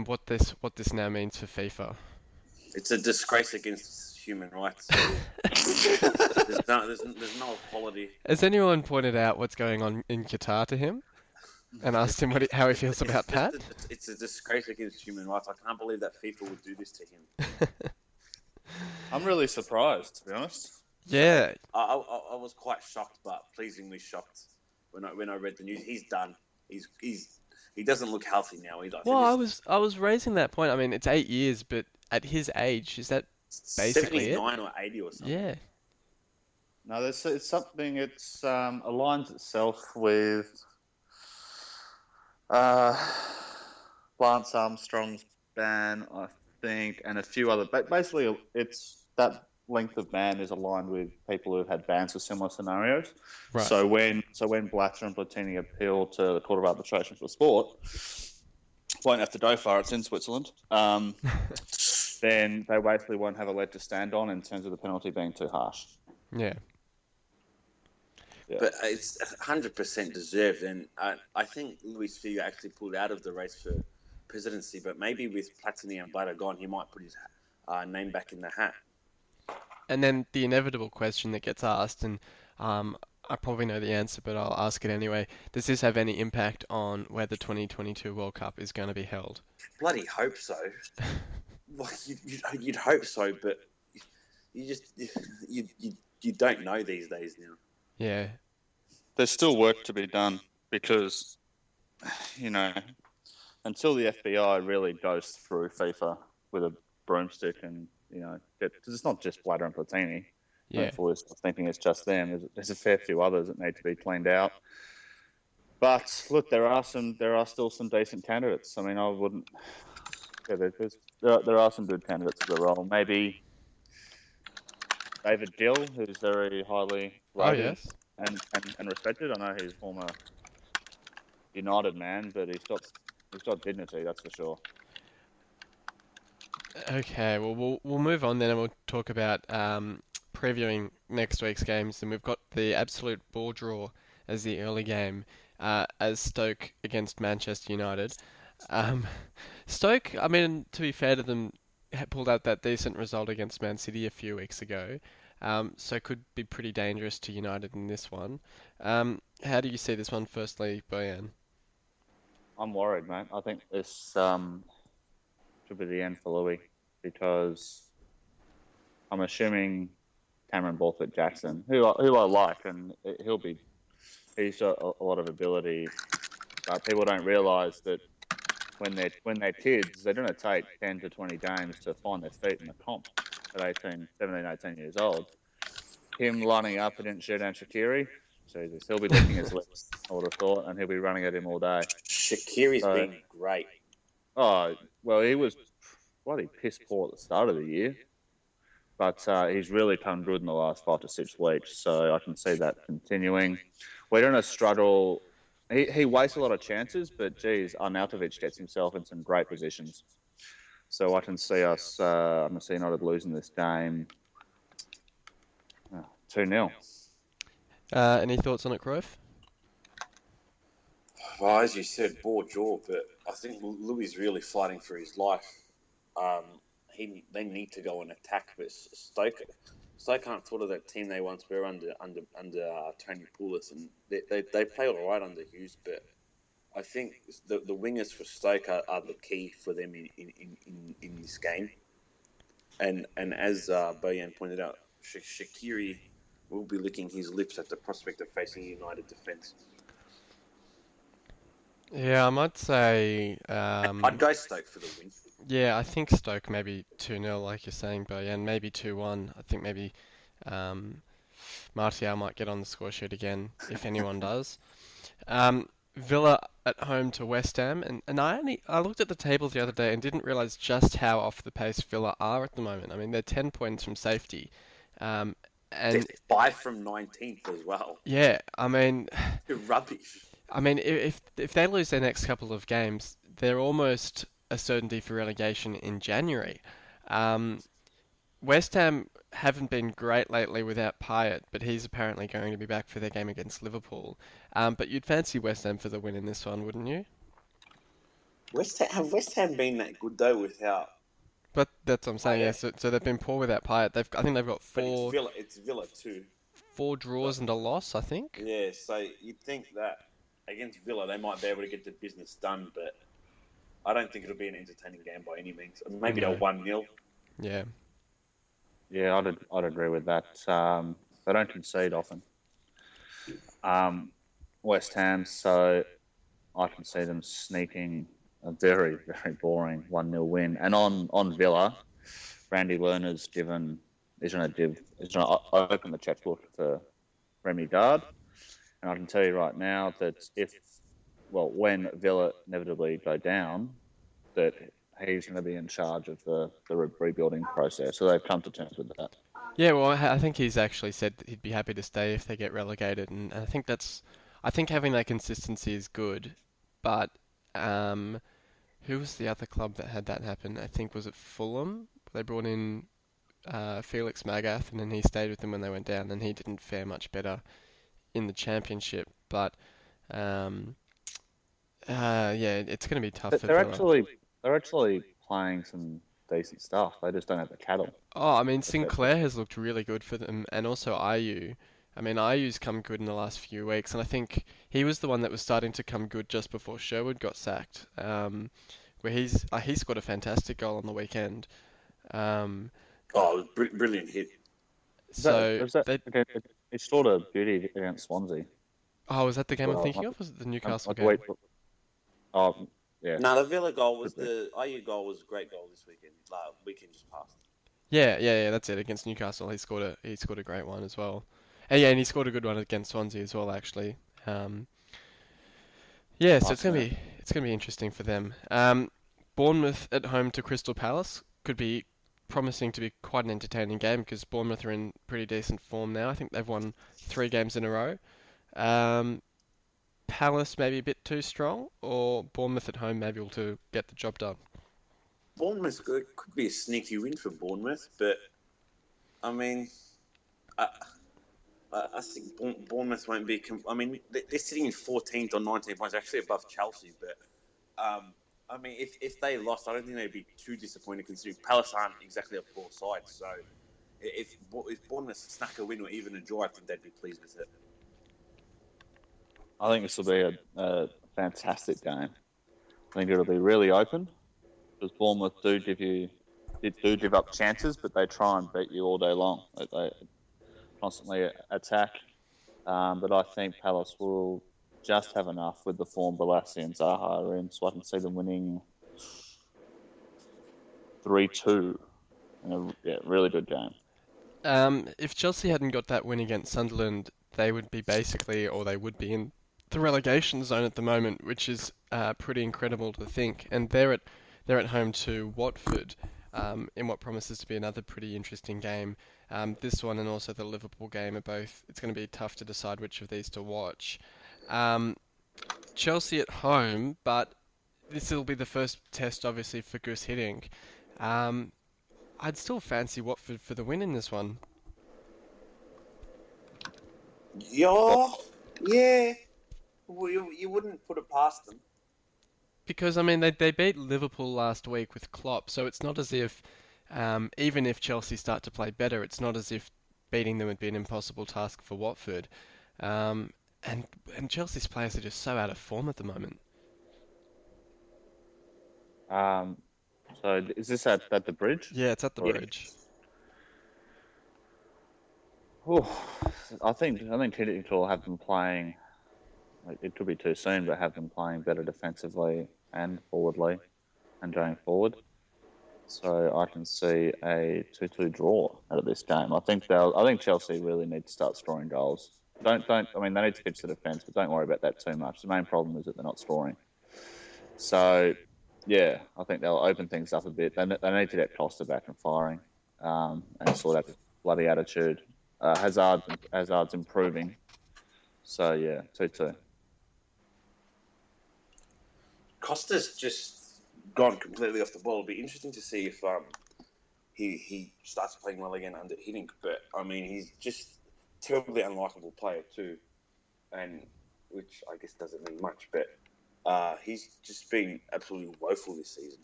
what this now means for FIFA. It's a disgrace against human rights. there's no equality. Has anyone pointed out what's going on in Qatar to him? And asked him how he feels about that? It's a disgrace against human rights. I can't believe that FIFA would do this to him. I'm really surprised, to be honest. Yeah. I was quite shocked, but pleasingly shocked when I read the news. He's done. He doesn't look healthy now either. Well, I was raising that point. I mean, it's 8 years, but at his age, is that basically 79 or 80 or something? Yeah. No, it's something. It's aligns itself with uh, Lance Armstrong's ban, I think, and a few other. But basically, it's that length of ban is aligned with people who have had bans for similar scenarios. Right. So when Blatter and Platini appeal to the Court of Arbitration for Sport, won't have to go far. It's in Switzerland. Then they basically won't have a leg to stand on in terms of the penalty being too harsh. Yeah. But it's 100% deserved, and I think Luis Figo actually pulled out of the race for presidency. But maybe with Platini and Blatter gone, he might put his name back in the hat. And then the inevitable question that gets asked, and I probably know the answer, but I'll ask it anyway. Does this have any impact on where the 2022 World Cup is going to be held? Bloody hope so. Well, you'd hope so, but you don't know these days now. Yeah. There's still work to be done because, until the FBI really goes through FIFA with a broomstick and, because it's not just Blatter and Platini. Yeah. Hopefully, thinking it's just them. There's a fair few others that need to be cleaned out. But look, there are still some decent candidates. I mean, I wouldn't. Yeah, there are some good candidates for the role. Maybe David Gill, who's very highly rated and respected. I know he's a former United man, but he's got dignity, that's for sure. Okay, well, we'll move on then, and we'll talk about previewing next week's games. And we've got the absolute ball draw as the early game, as Stoke against Manchester United. Stoke, I mean, to be fair to them, pulled out that decent result against Man City a few weeks ago, so could be pretty dangerous to United in this one. How do you see this one, firstly, Bojan? I'm worried, mate. I think this should be the end for Louis, because I'm assuming Cameron Borthwick-Jackson, who I like, and he's got a lot of ability, but people don't realise that when they're kids, they're going to take 10 to 20 games to find their feet in the comp at 17, 18 years old. Him lining up against Xherdan Shaqiri, Jesus, he'll be licking his lips, I would have thought, and he'll be running at him all day. Shaqiri's been great. Oh, well, he was bloody piss poor at the start of the year, but he's really come good in the last 5 to 6 weeks, so I can see that continuing. We're going to struggle. He wastes a lot of chances, but geez, Arnautovic gets himself in some great positions. So I can see us, I'm going to see United losing this game 2-0. Any thoughts on it, Cruyff? Well, as you said, ball draw, but I think Louis is really fighting for his life. They need to go and attack, but Stoke aren't sort of that team they once were under Tony Pulis, and they play all right under Hughes, but I think the wingers for Stoke are the key for them in this game. And as Bojan pointed out, Shaqiri will be licking his lips at the prospect of facing United defence. Yeah, I might say... I'd go Stoke for the win. Yeah, I think Stoke maybe 2-0, like you're saying, Bojan, maybe 2-1. I think maybe Martial might get on the score sheet again, if anyone does. Villa at home to West Ham, and I looked at the tables the other day and didn't realise just how off the pace Villa are at the moment. I mean, they're 10 points from safety. And they're 5 from 19th as well. Yeah, I mean... Rubbish. I mean, if they lose their next couple of games, they're almost a certainty for relegation in January. West Ham haven't been great lately without Payet, but he's apparently going to be back for their game against Liverpool. But you'd fancy West Ham for the win in this one, wouldn't you? Have West Ham been that good though without? But that's what I'm saying. Yeah, so they've been poor without Payet. I think they've got 4. But it's Villa too. 4 draws and a loss, I think. Yeah, so you'd think that against Villa they might be able to get the business done, but I don't think it'll be an entertaining game by any means. Maybe a 1-0. Yeah. Yeah, I'd agree with that. They don't concede often. West Ham, so I can see them sneaking a very, very boring 1-0 win. And on Villa, Randy Lerner's given he's going to open the checkbook for Remy Gard. And I can tell you right now that when Villa inevitably go down, that he's going to be in charge of the rebuilding process. So they've come to terms with that. Yeah, well, I think he's actually said that he'd be happy to stay if they get relegated, and I think having that consistency is good, but who was the other club that had that happen? I think was it Fulham? They brought in Felix Magath, and then he stayed with them when they went down, and he didn't fare much better in the championship. But yeah, it's going to be tough for Villa. They're actually playing some decent stuff. They just don't have the cattle. Oh, I mean, Sinclair has looked really good for them, and also Ayew. I mean, Ayew's come good in the last few weeks, and I think he was the one that was starting to come good just before Sherwood got sacked. Where he scored a fantastic goal on the weekend. Um, Brilliant hit. He scored a beauty against Swansea. Oh, was that the game I'm thinking of? Was it the Newcastle game? Yeah. No, the Villa goal was the IU goal was a great goal this weekend. Weekend just passed. Yeah, that's it. Against Newcastle, he scored a great one as well. And yeah, and he scored a good one against Swansea as well, actually. Yeah, so it's gonna be interesting for them. Bournemouth at home to Crystal Palace could be promising to be quite an entertaining game because Bournemouth are in pretty decent form now. I think they've won 3 games in a row. Palace maybe a bit too strong, or Bournemouth at home maybe able to get the job done. Bournemouth could be a sneaky win for Bournemouth, but I mean, I think Bournemouth won't be. I mean, they're sitting in 14th or 19th points, actually above Chelsea. But I mean, if they lost, I don't think they'd be too disappointed considering Palace aren't exactly a poor side. So if Bournemouth snack a win or even a draw, I think they'd be pleased with it. I think this will be a fantastic game. I think it'll be really open because Bournemouth do give up chances, but they try and beat you all day long. They constantly attack, but I think Palace will just have enough with the form Balassi and Zaha are in, so I can see them winning 3-2 in a really good game. If Chelsea hadn't got that win against Sunderland, they would be in the relegation zone at the moment, which is pretty incredible to think. And they're at home to Watford, in what promises to be another pretty interesting game. This one and also the Liverpool game are both. It's going to be tough to decide which of these to watch. Chelsea at home, but this will be the first test, obviously, for Gus Hiddink. I'd still fancy Watford for the win in this one. Yeah. Well, you wouldn't put it past them. Because, I mean, they beat Liverpool last week with Klopp, so it's not as if, even if Chelsea start to play better, it's not as if beating them would be an impossible task for Watford. And Chelsea's players are just so out of form at the moment. So is this at the Bridge? Yeah, it's at the Bridge. I think Hiddink will have them playing. It could be too soon, but have them playing better defensively and forwardly and going forward. So I can see a 2-2 draw out of this game. I think Chelsea really need to start scoring goals. I mean, they need to pitch the defence, but don't worry about that too much. The main problem is that they're not scoring. So, yeah, I think they'll open things up a bit. They need to get Costa back and firing and sort out the bloody attitude. Hazard's improving. So, yeah, 2-2. Costa's just gone completely off the ball. It'll be interesting to see if he starts playing well again under Hiddink. But, I mean, he's just terribly unlikable player too, and which I guess doesn't mean much, but he's just been absolutely woeful this season.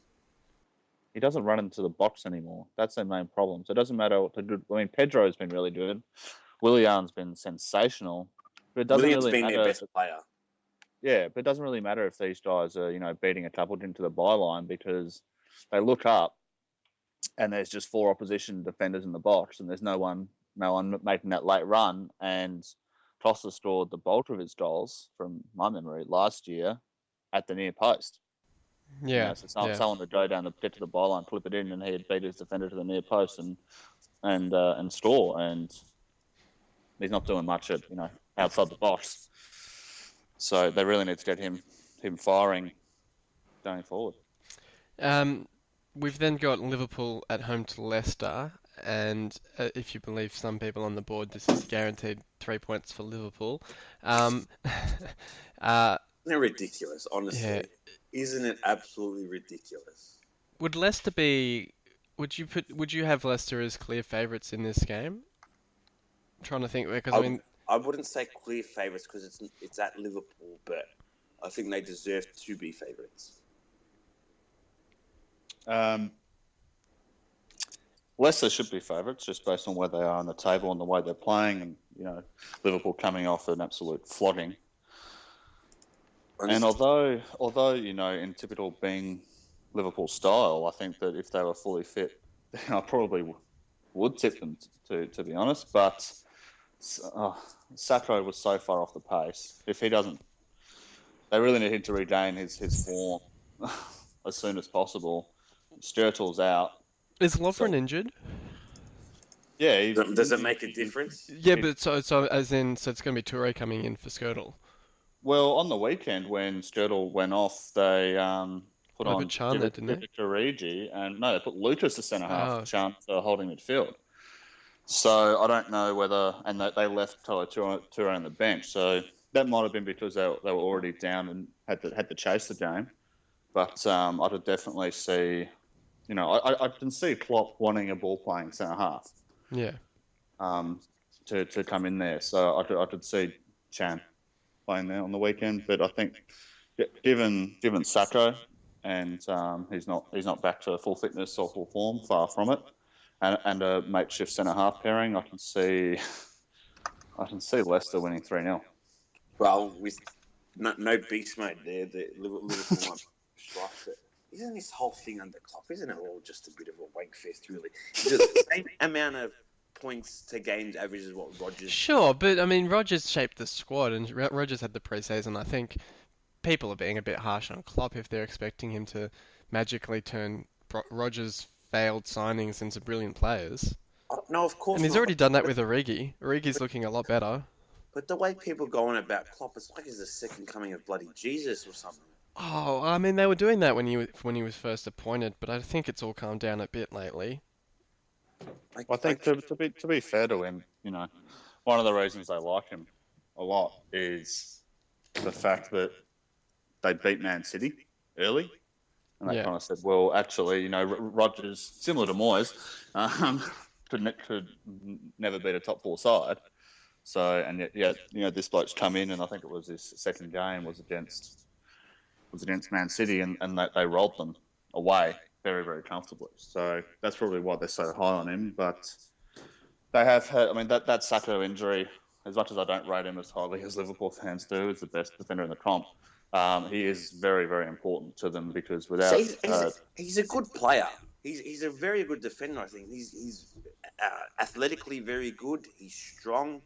He doesn't run into the box anymore. That's their main problem. So it doesn't matter what to do. I mean, Pedro's been really good. Willian's been sensational. But it doesn't Willian's really been matter. their best player. Yeah, but it doesn't really matter if these guys are, beating a couple into the byline because they look up and there's just 4 opposition defenders in the box and there's no one making that late run. And Costa scored the bulk of his goals, from my memory, last year at the near post. Yeah. So someone would go down get to the byline, flip it in, and he'd beat his defender to the near post. And and score, and he's not doing much at outside the box. So they really need to get him firing going forward. We've then got Liverpool at home to Leicester, and if you believe some people on the board, this is guaranteed 3 points for Liverpool. Isn't it ridiculous, honestly? Yeah. Isn't it absolutely ridiculous? Would Leicester be? Would you have Leicester as clear favourites in this game? I'm trying to think because I wouldn't say clear favourites because it's at Liverpool, but I think they deserve to be favourites. Leicester should be favourites just based on where they are on the table and the way they're playing, and Liverpool coming off an absolute flogging. And although in typical being Liverpool style, I think that if they were fully fit, I probably would tip them to be honest. But Sacco was so far off the pace. If he doesn't, they really need him to regain his form as soon as possible. Sturtle's out. Is Lovren injured? Yeah. Does it make a difference? Yeah, but so it's going to be Toure coming in for Skrtel. Well, on the weekend when Sturtle went off, they put on Chandler, didn't they? Origi, and no, they put Lucas as centre half, Chandler holding midfield. So I don't know whether, and they left Toure on the bench. So that might have been because they were already down and had to chase the game. But I could definitely see, I can see Klopp wanting a ball playing centre half. Yeah. To come in there, so I could see Chan playing there on the weekend. But I think, given Sacco, and he's not back to full fitness or full form, far from it, and a makeshift centre half pairing, I can see Leicester winning 3-0. Well, with no beast mode there, the Liverpool might strike it. Isn't this whole thing under Klopp? Isn't it all just a bit of a wank fest, really? Just the same amount of points to games average as what Rodgers. Sure, but I mean, Rodgers shaped the squad, and Rodgers had the pre-season. I think people are being a bit harsh on Klopp if they're expecting him to magically turn Rodgers' failed signings into brilliant players. No, of course. And he's already done that with Origi. Origi's looking a lot better. But the way people go on about Klopp, it's like he's the second coming of bloody Jesus or something. Oh, I mean, they were doing that when he was first appointed, but I think it's all calmed down a bit lately. I think to be fair to him, one of the reasons they like him a lot is the fact that they beat Man City early, and they kind of said, well, actually, Rodgers, similar to Moyes, could never beat a top four side. So, and yet, this bloke's come in, and I think it was his second game was against Man City, and they rolled them away very, very comfortably. So that's probably why they're so high on him. But they have had, that Sacco injury, as much as I don't rate him as highly as Liverpool fans do, is the best defender in the comp. He is very, very important to them because without... He's a good player. He's a very good defender, I think. He's athletically very good. He's strong.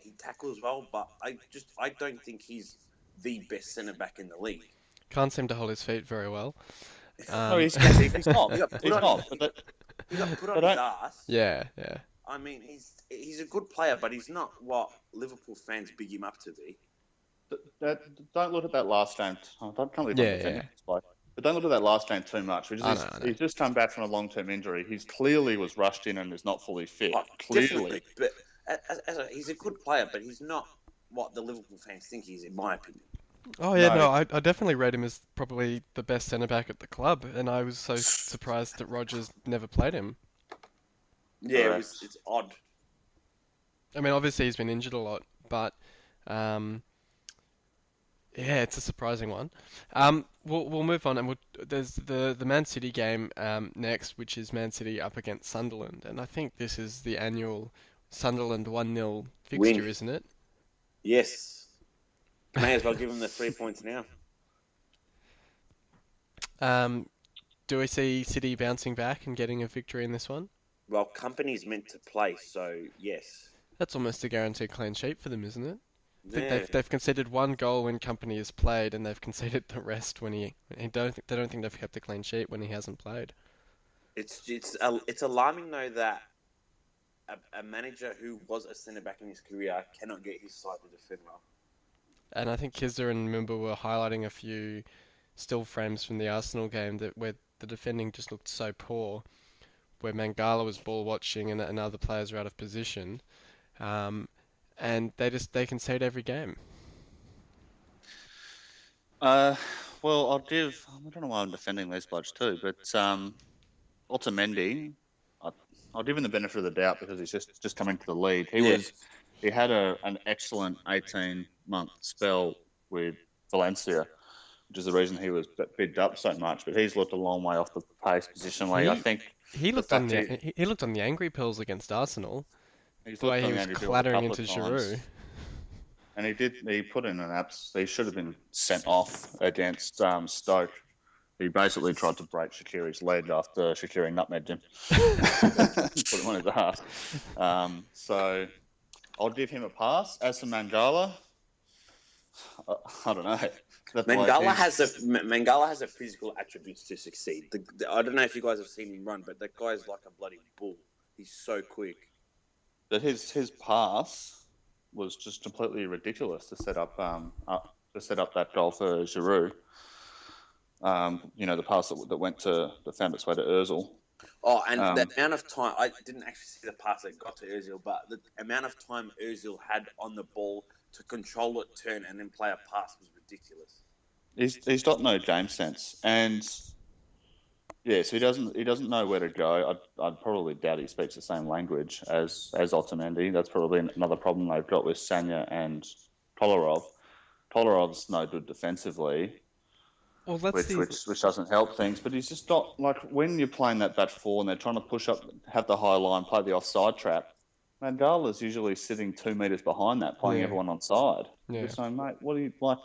He tackles well, but I don't think he's the best centre-back in the league. Can't seem to hold his feet very well. No, he's not. He's not. He got put on his ass. Yeah. I mean, he's a good player, but he's not what Liverpool fans big him up to be. Don't look at that last game. But don't look at that last game too much. He's just come back from a long-term injury. He clearly was rushed in and is not fully fit. Clearly. But he's a good player, but he's not what the Liverpool fans think he is, in my opinion. Oh yeah, no, I definitely rate him as probably the best centre back at the club, and I was so surprised that Rodgers never played him. Yeah, it's odd. I mean, obviously he's been injured a lot, but it's a surprising one. We'll move on, and there's the Man City game next, which is Man City up against Sunderland, and I think this is the annual Sunderland 1-0 fixture, isn't it? Yes. May as well give them the 3 points now. Do we see City bouncing back and getting a victory in this one? Well, Company's meant to play, so yes. That's almost a guaranteed clean sheet for them, isn't it? I Yeah. think they've conceded one goal when Company has played, and they've conceded the rest when they don't think they've kept a clean sheet when he hasn't played. It's alarming though that a manager who was a centre back in his career cannot get his side to defend well. And I think Kizza and Mimba were highlighting a few still frames from the Arsenal game where the defending just looked so poor, where Mangala was ball watching and other players were out of position, and they concede every game. Well, I don't know why I'm defending these blokes too, but Otamendi, I'll give him the benefit of the doubt because he's just coming to the lead. He had an excellent 18-month spell with Valencia, which is the reason he was bigged up so much. But he's looked a long way off the pace positionally. I think he looked on the angry pills against Arsenal. The way he was clattering into Giroud. And he put in he should have been sent off against Stoke. He basically tried to break Shaqiri's leg after Shaqiri nutmegged him. Put him on his ass. So I'll give him a pass. As for Mangala, I don't know. Mangala has the physical attributes to succeed. I don't know if you guys have seen him run, but that guy's like a bloody bull. He's so quick. But his pass was just completely ridiculous to set up that goal for Giroud. The pass that went that found its way to Ozil. Oh, and the amount of time, I didn't actually see the pass that got to Ozil, but the amount of time Ozil had on the ball to control it, turn, and then play a pass was ridiculous. He's got no game sense, and so he doesn't know where to go. I'd probably doubt he speaks the same language as Otamendi. That's probably another problem they've got with Sanya and Kolarov. Kolarov's no good defensively. Well, which doesn't help things, but he's just not like when you're playing that back four and they're trying to push up, have the high line, play the offside trap. Mangala's usually sitting 2 meters behind that, playing everyone on side. Yeah. So, mate, what do you like?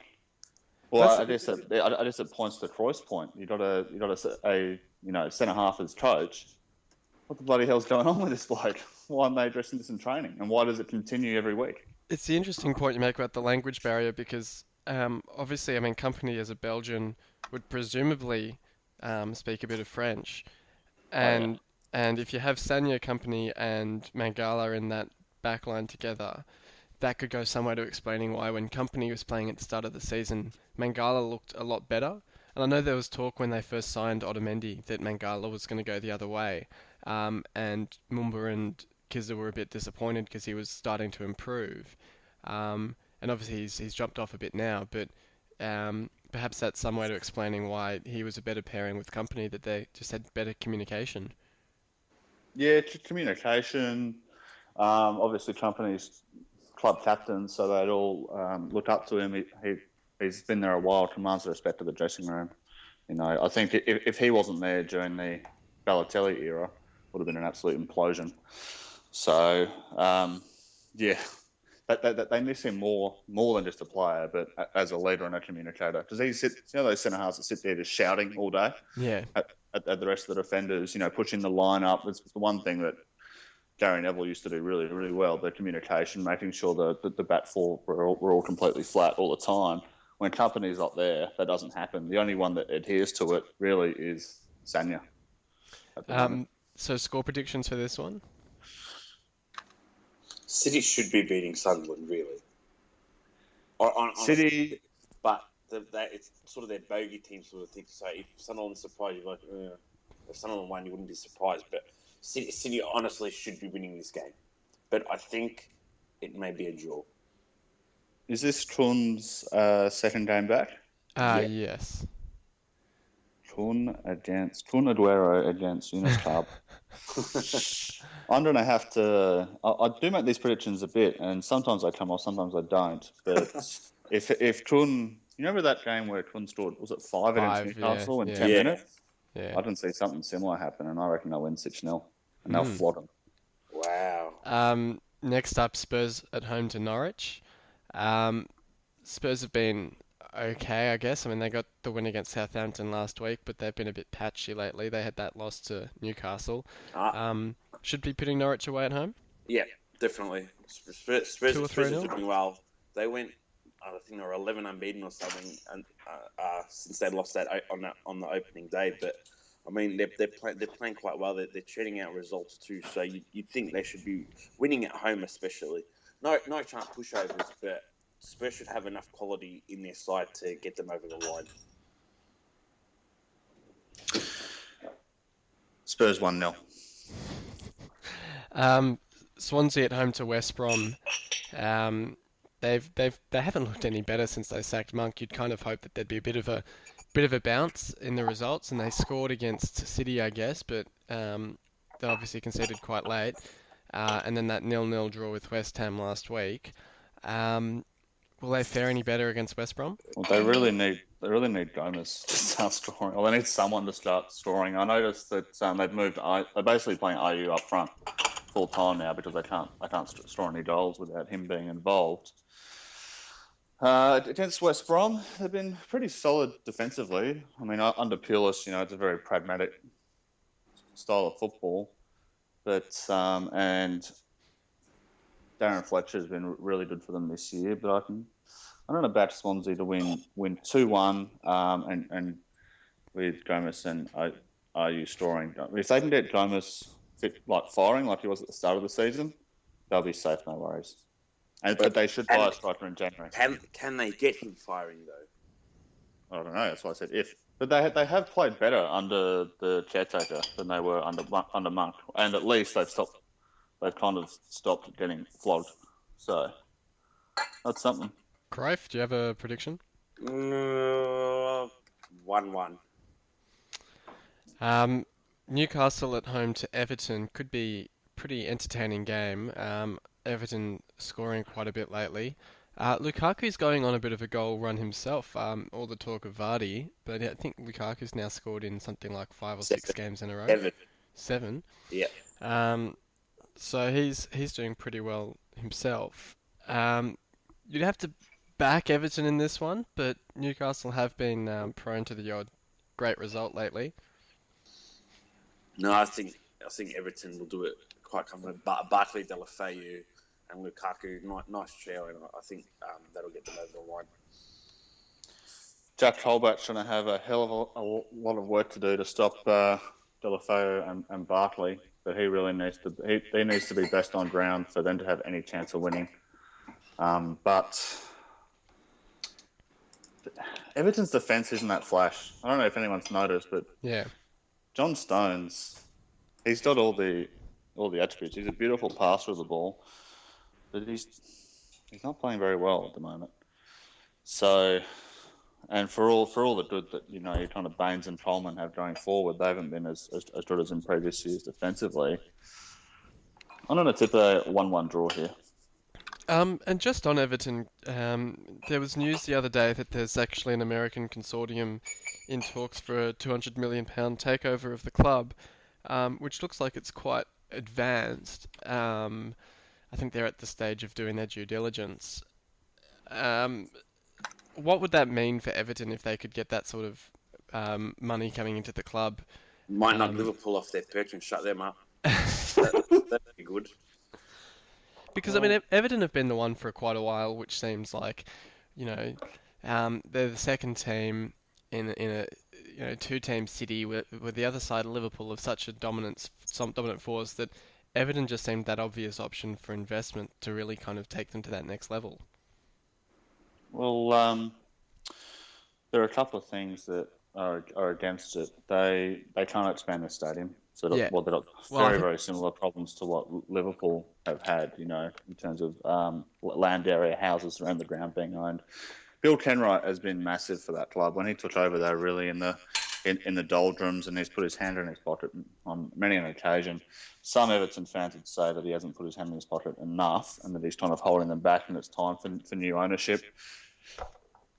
Well, I guess it points to Croy's point. You got a centre half as coach. What the bloody hell's going on with this bloke? Why aren't they addressing this in training, and why does it continue every week? It's the interesting point you make about the language barrier because. Obviously, I mean, Company as a Belgian would presumably speak a bit of French, and if you have Sanya, Company, and Mangala in that backline together, that could go somewhere to explaining why when Company was playing at the start of the season, Mangala looked a lot better. And I know there was talk when they first signed Otamendi that Mangala was going to go the other way, and Mumba and Kizza were a bit disappointed because he was starting to improve. And obviously he's dropped off a bit now, but perhaps that's some way to explaining why he was a better pairing with Company, that they just had better communication. Yeah, communication. Obviously, Company's club captain, so they'd all look up to him. He's been there a while, commands the respect of the dressing room. I think if he wasn't there during the Balotelli era, it would have been an absolute implosion. So, They miss him more than just a player, but as a leader and a communicator. Because those centre halves that sit there just shouting all day. Yeah. At the rest of the defenders, pushing the line up. It's the one thing that Gary Neville used to do really, really well. The communication, making sure that the back four were all completely flat all the time. When Company's up there, that doesn't happen. The only one that adheres to it really is Sanya. So score predictions for this one? City should be beating Sunderland, really. City, but it's sort of their bogey team sort of thing. So if Sunderland surprised, you're like, if Sunderland won, you wouldn't be surprised. But City honestly should be winning this game. But I think it may be a draw. Is this Trun's second game back? Yes. Kun Aguero against Yunus Club. I'm going to have to... I do make these predictions a bit, and sometimes I come off, sometimes I don't. But if Kun... You remember that game where Kun scored, was it 5 against Newcastle in 10 minutes? Yeah. I didn't see something similar happen, and I reckon they'll win 6-0. And they'll flog them. Wow. Next up, Spurs at home to Norwich. Spurs have been okay, I guess. I mean, they got the win against Southampton last week, but they've been a bit patchy lately. They had that loss to Newcastle. Should be putting Norwich away at home? Yeah, definitely. Spurs are doing well. They went, I think they were 11 unbeaten or something, and since they lost that on the opening day. But I mean, they're playing quite well. They're churning out results too. So you'd think they should be winning at home, especially. No chance pushovers, but Spurs should have enough quality in their side to get them over the line. Spurs 1-0. Swansea at home to West Brom. They haven't looked any better since they sacked Monk. You'd kind of hope that there'd be a bit of a bounce in the results, and they scored against City, I guess, but they obviously conceded quite late. And then that 0-0 draw with West Ham last week. Will they fare any better against West Brom? Well, they really need Gomez to start scoring. Well, they need someone to start scoring. I noticed that they've moved. They're basically playing IU up front full time now because they can't score any goals without him being involved. Against West Brom, they've been pretty solid defensively. I mean, under Pulis, it's a very pragmatic style of football. But and Darren Fletcher has been really good for them this year. But I don't know about Swansea to win 2-1 and with Gomez and IU scoring. If they can get Gomez fit, firing like he was at the start of the season, they'll be safe, no worries. But they should buy a striker in January. Can they get him firing though? I don't know. That's why I said if. But they have played better under the caretaker than they were under Monk, and at least they've kind of stopped getting flogged. So that's something. Cruyff, do you have a prediction? 1-1. Newcastle at home to Everton could be a pretty entertaining game. Everton scoring quite a bit lately. Lukaku's going on a bit of a goal run himself. All the talk of Vardy, but I think Lukaku's now scored in something like 5 or 6 games in a row. 7. Yeah. So he's doing pretty well himself. You'd have to back Everton in this one, but Newcastle have been prone to the odd great result lately. No, I think Everton will do it quite comfortably. Barkley, Delafeu, and Lukaku, nice trio, and I think that'll get them over the line. Jack Colback's going to have a hell of a lot of work to do to stop Delafeu and Barkley, but he really needs to be best on ground for them to have any chance of winning. But Everton's defence isn't that flash. I don't know if anyone's noticed, but yeah, John Stones, he's got all the attributes. He's a beautiful passer of the ball, but he's not playing very well at the moment. So, and for all the good that your kind of Baines and Coleman have going forward, they haven't been as good as in previous years defensively. I'm going to tip a 1-1 draw here. And just on Everton, there was news the other day that there's actually an American consortium in talks for a £200 million takeover of the club, which looks like it's quite advanced. I think they're at the stage of doing their due diligence. What would that mean for Everton if they could get that sort of money coming into the club? Might knock Liverpool off their perch and shut them up. That'd be good. Because, I mean, Everton have been the one for quite a while, which seems like, they're the second team in a two-team city with the other side of Liverpool of such a dominant force that Everton just seemed that obvious option for investment to really kind of take them to that next level. Well, there are a couple of things that are against it. They can't expand the stadium. So they've got very similar problems to what Liverpool have had, in terms of land area, houses around the ground being owned. Bill Kenwright has been massive for that club. When he took over, they were really in the doldrums, and he's put his hand in his pocket on many an occasion. Some Everton fans would say that he hasn't put his hand in his pocket enough, and that he's kind of holding them back, and it's time for new ownership.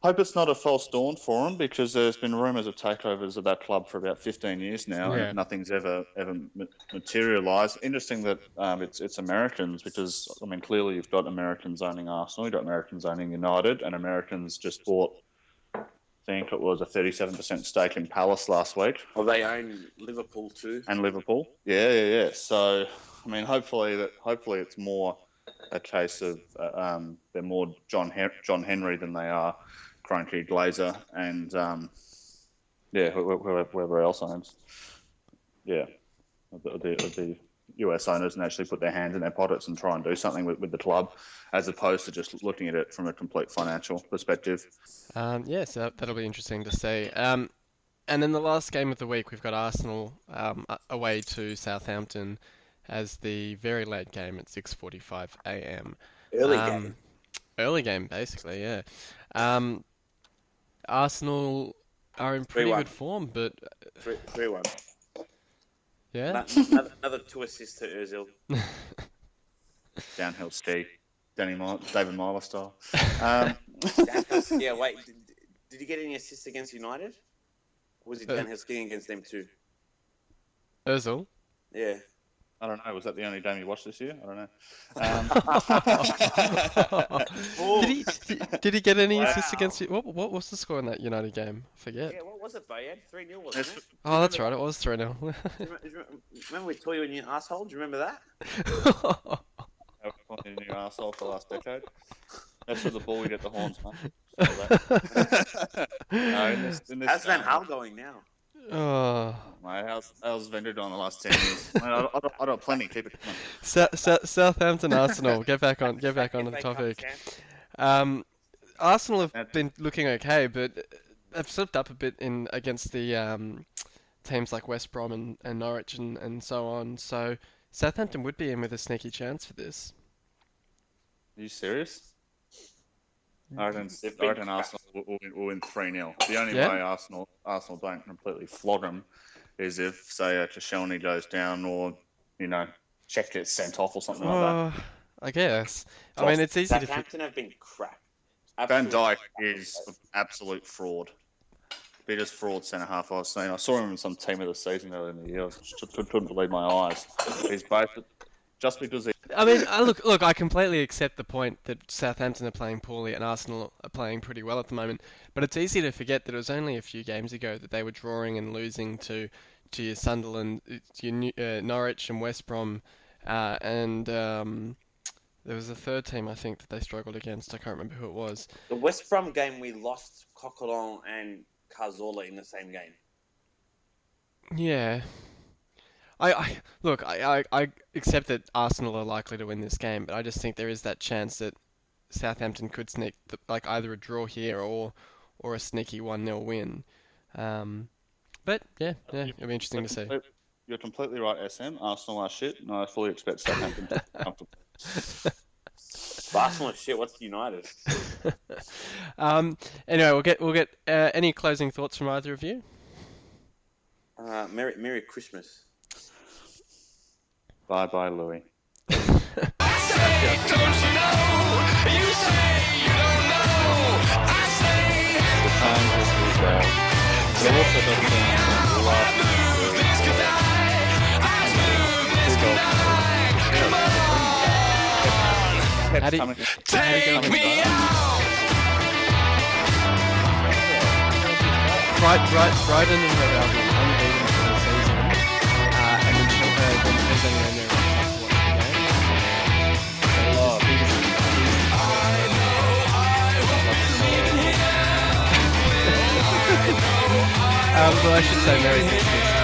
Hope it's not a false dawn for him, because there's been rumours of takeovers of that club for about 15 years now, and nothing's ever materialised. Interesting that it's Americans, because clearly you've got Americans owning Arsenal, you've got Americans owning United, and Americans just bought, I think it was a 37% stake in Palace last week. Well, they own Liverpool too. And Liverpool, yeah. So hopefully it's more a case of they're more John Henry than they are Kroenke, Glazer, and whoever else owns Yeah, the US owners and actually put their hands in their pockets and try and do something with the club, as opposed to just looking at it from a complete financial perspective. Yeah, so that'll be interesting to see. And then the last game of the week, we've got Arsenal away to Southampton as the very late game at 6:45 a.m. Early game. Early game, basically, yeah. Arsenal are in pretty 3-1. good form, but 3-1. yeah. Another 2 assists to Ozil. Downhill ski, David Myler style. Yeah, wait. Did he get any assists against United? Or was he downhill skiing against them too? Ozil. Yeah. I don't know. Was that the only game you watched this year? I don't know. Did he get any assists against you? What was the score in that United game? I forget. Yeah, what was it, Bojan? 3-0, wasn't it? Oh, that's right. It was 3-0. Remember we tore you a new asshole? Do you remember that? I've been in your arsehole for the last decade. That's where the ball we get the horns, man. How's Van Gaal going now? Oh. Mate, how's Vendor doing the last 10 years? Mate, I got plenty. Keep it coming. Southampton Arsenal. Get back on the topic. Arsenal have been looking okay, but they've slipped up a bit against the teams like West Brom and Norwich and so on. So Southampton would be in with a sneaky chance for this. Are you serious? I reckon Arsenal will win 3-0. The only way Arsenal don't completely flog them is if, say, Koscielny goes down or, Czech gets sent off or something like that. I guess. I mean, it's easy Southampton have been crap. Van Dijk is an absolute fraud. Biggest fraud centre-half I've seen. I saw him in some team of the season earlier in the year. I just couldn't believe my eyes. He's both... Just because he... I mean, look, I completely accept the point that Southampton are playing poorly and Arsenal are playing pretty well at the moment, but it's easy to forget that it was only a few games ago that they were drawing and losing to your Sunderland, your Norwich and West Brom, and there was a third team I think that they struggled against. I can't remember who it was. The West Brom game, we lost Coquelin and Cazorla in the same game. Yeah. I accept that Arsenal are likely to win this game, but I just think there is that chance that Southampton could sneak either a draw here or a sneaky 1-0 win. But yeah, it'll be interesting to see. You're completely right, SM. Arsenal are shit, and I fully expect Southampton to be comfortable. Arsenal is shit. What's United? Anyway, we'll get any closing thoughts from either of you. Merry Christmas. Bye, Louis. I say, don't you know? You say you don't know. I say, this could die. I knew this could die. Come on, take me out. Brighton and Hove Albion unbeaten for the season, and then Shelburne has only owned their right to watch the game. So well, I should say Merry Christmas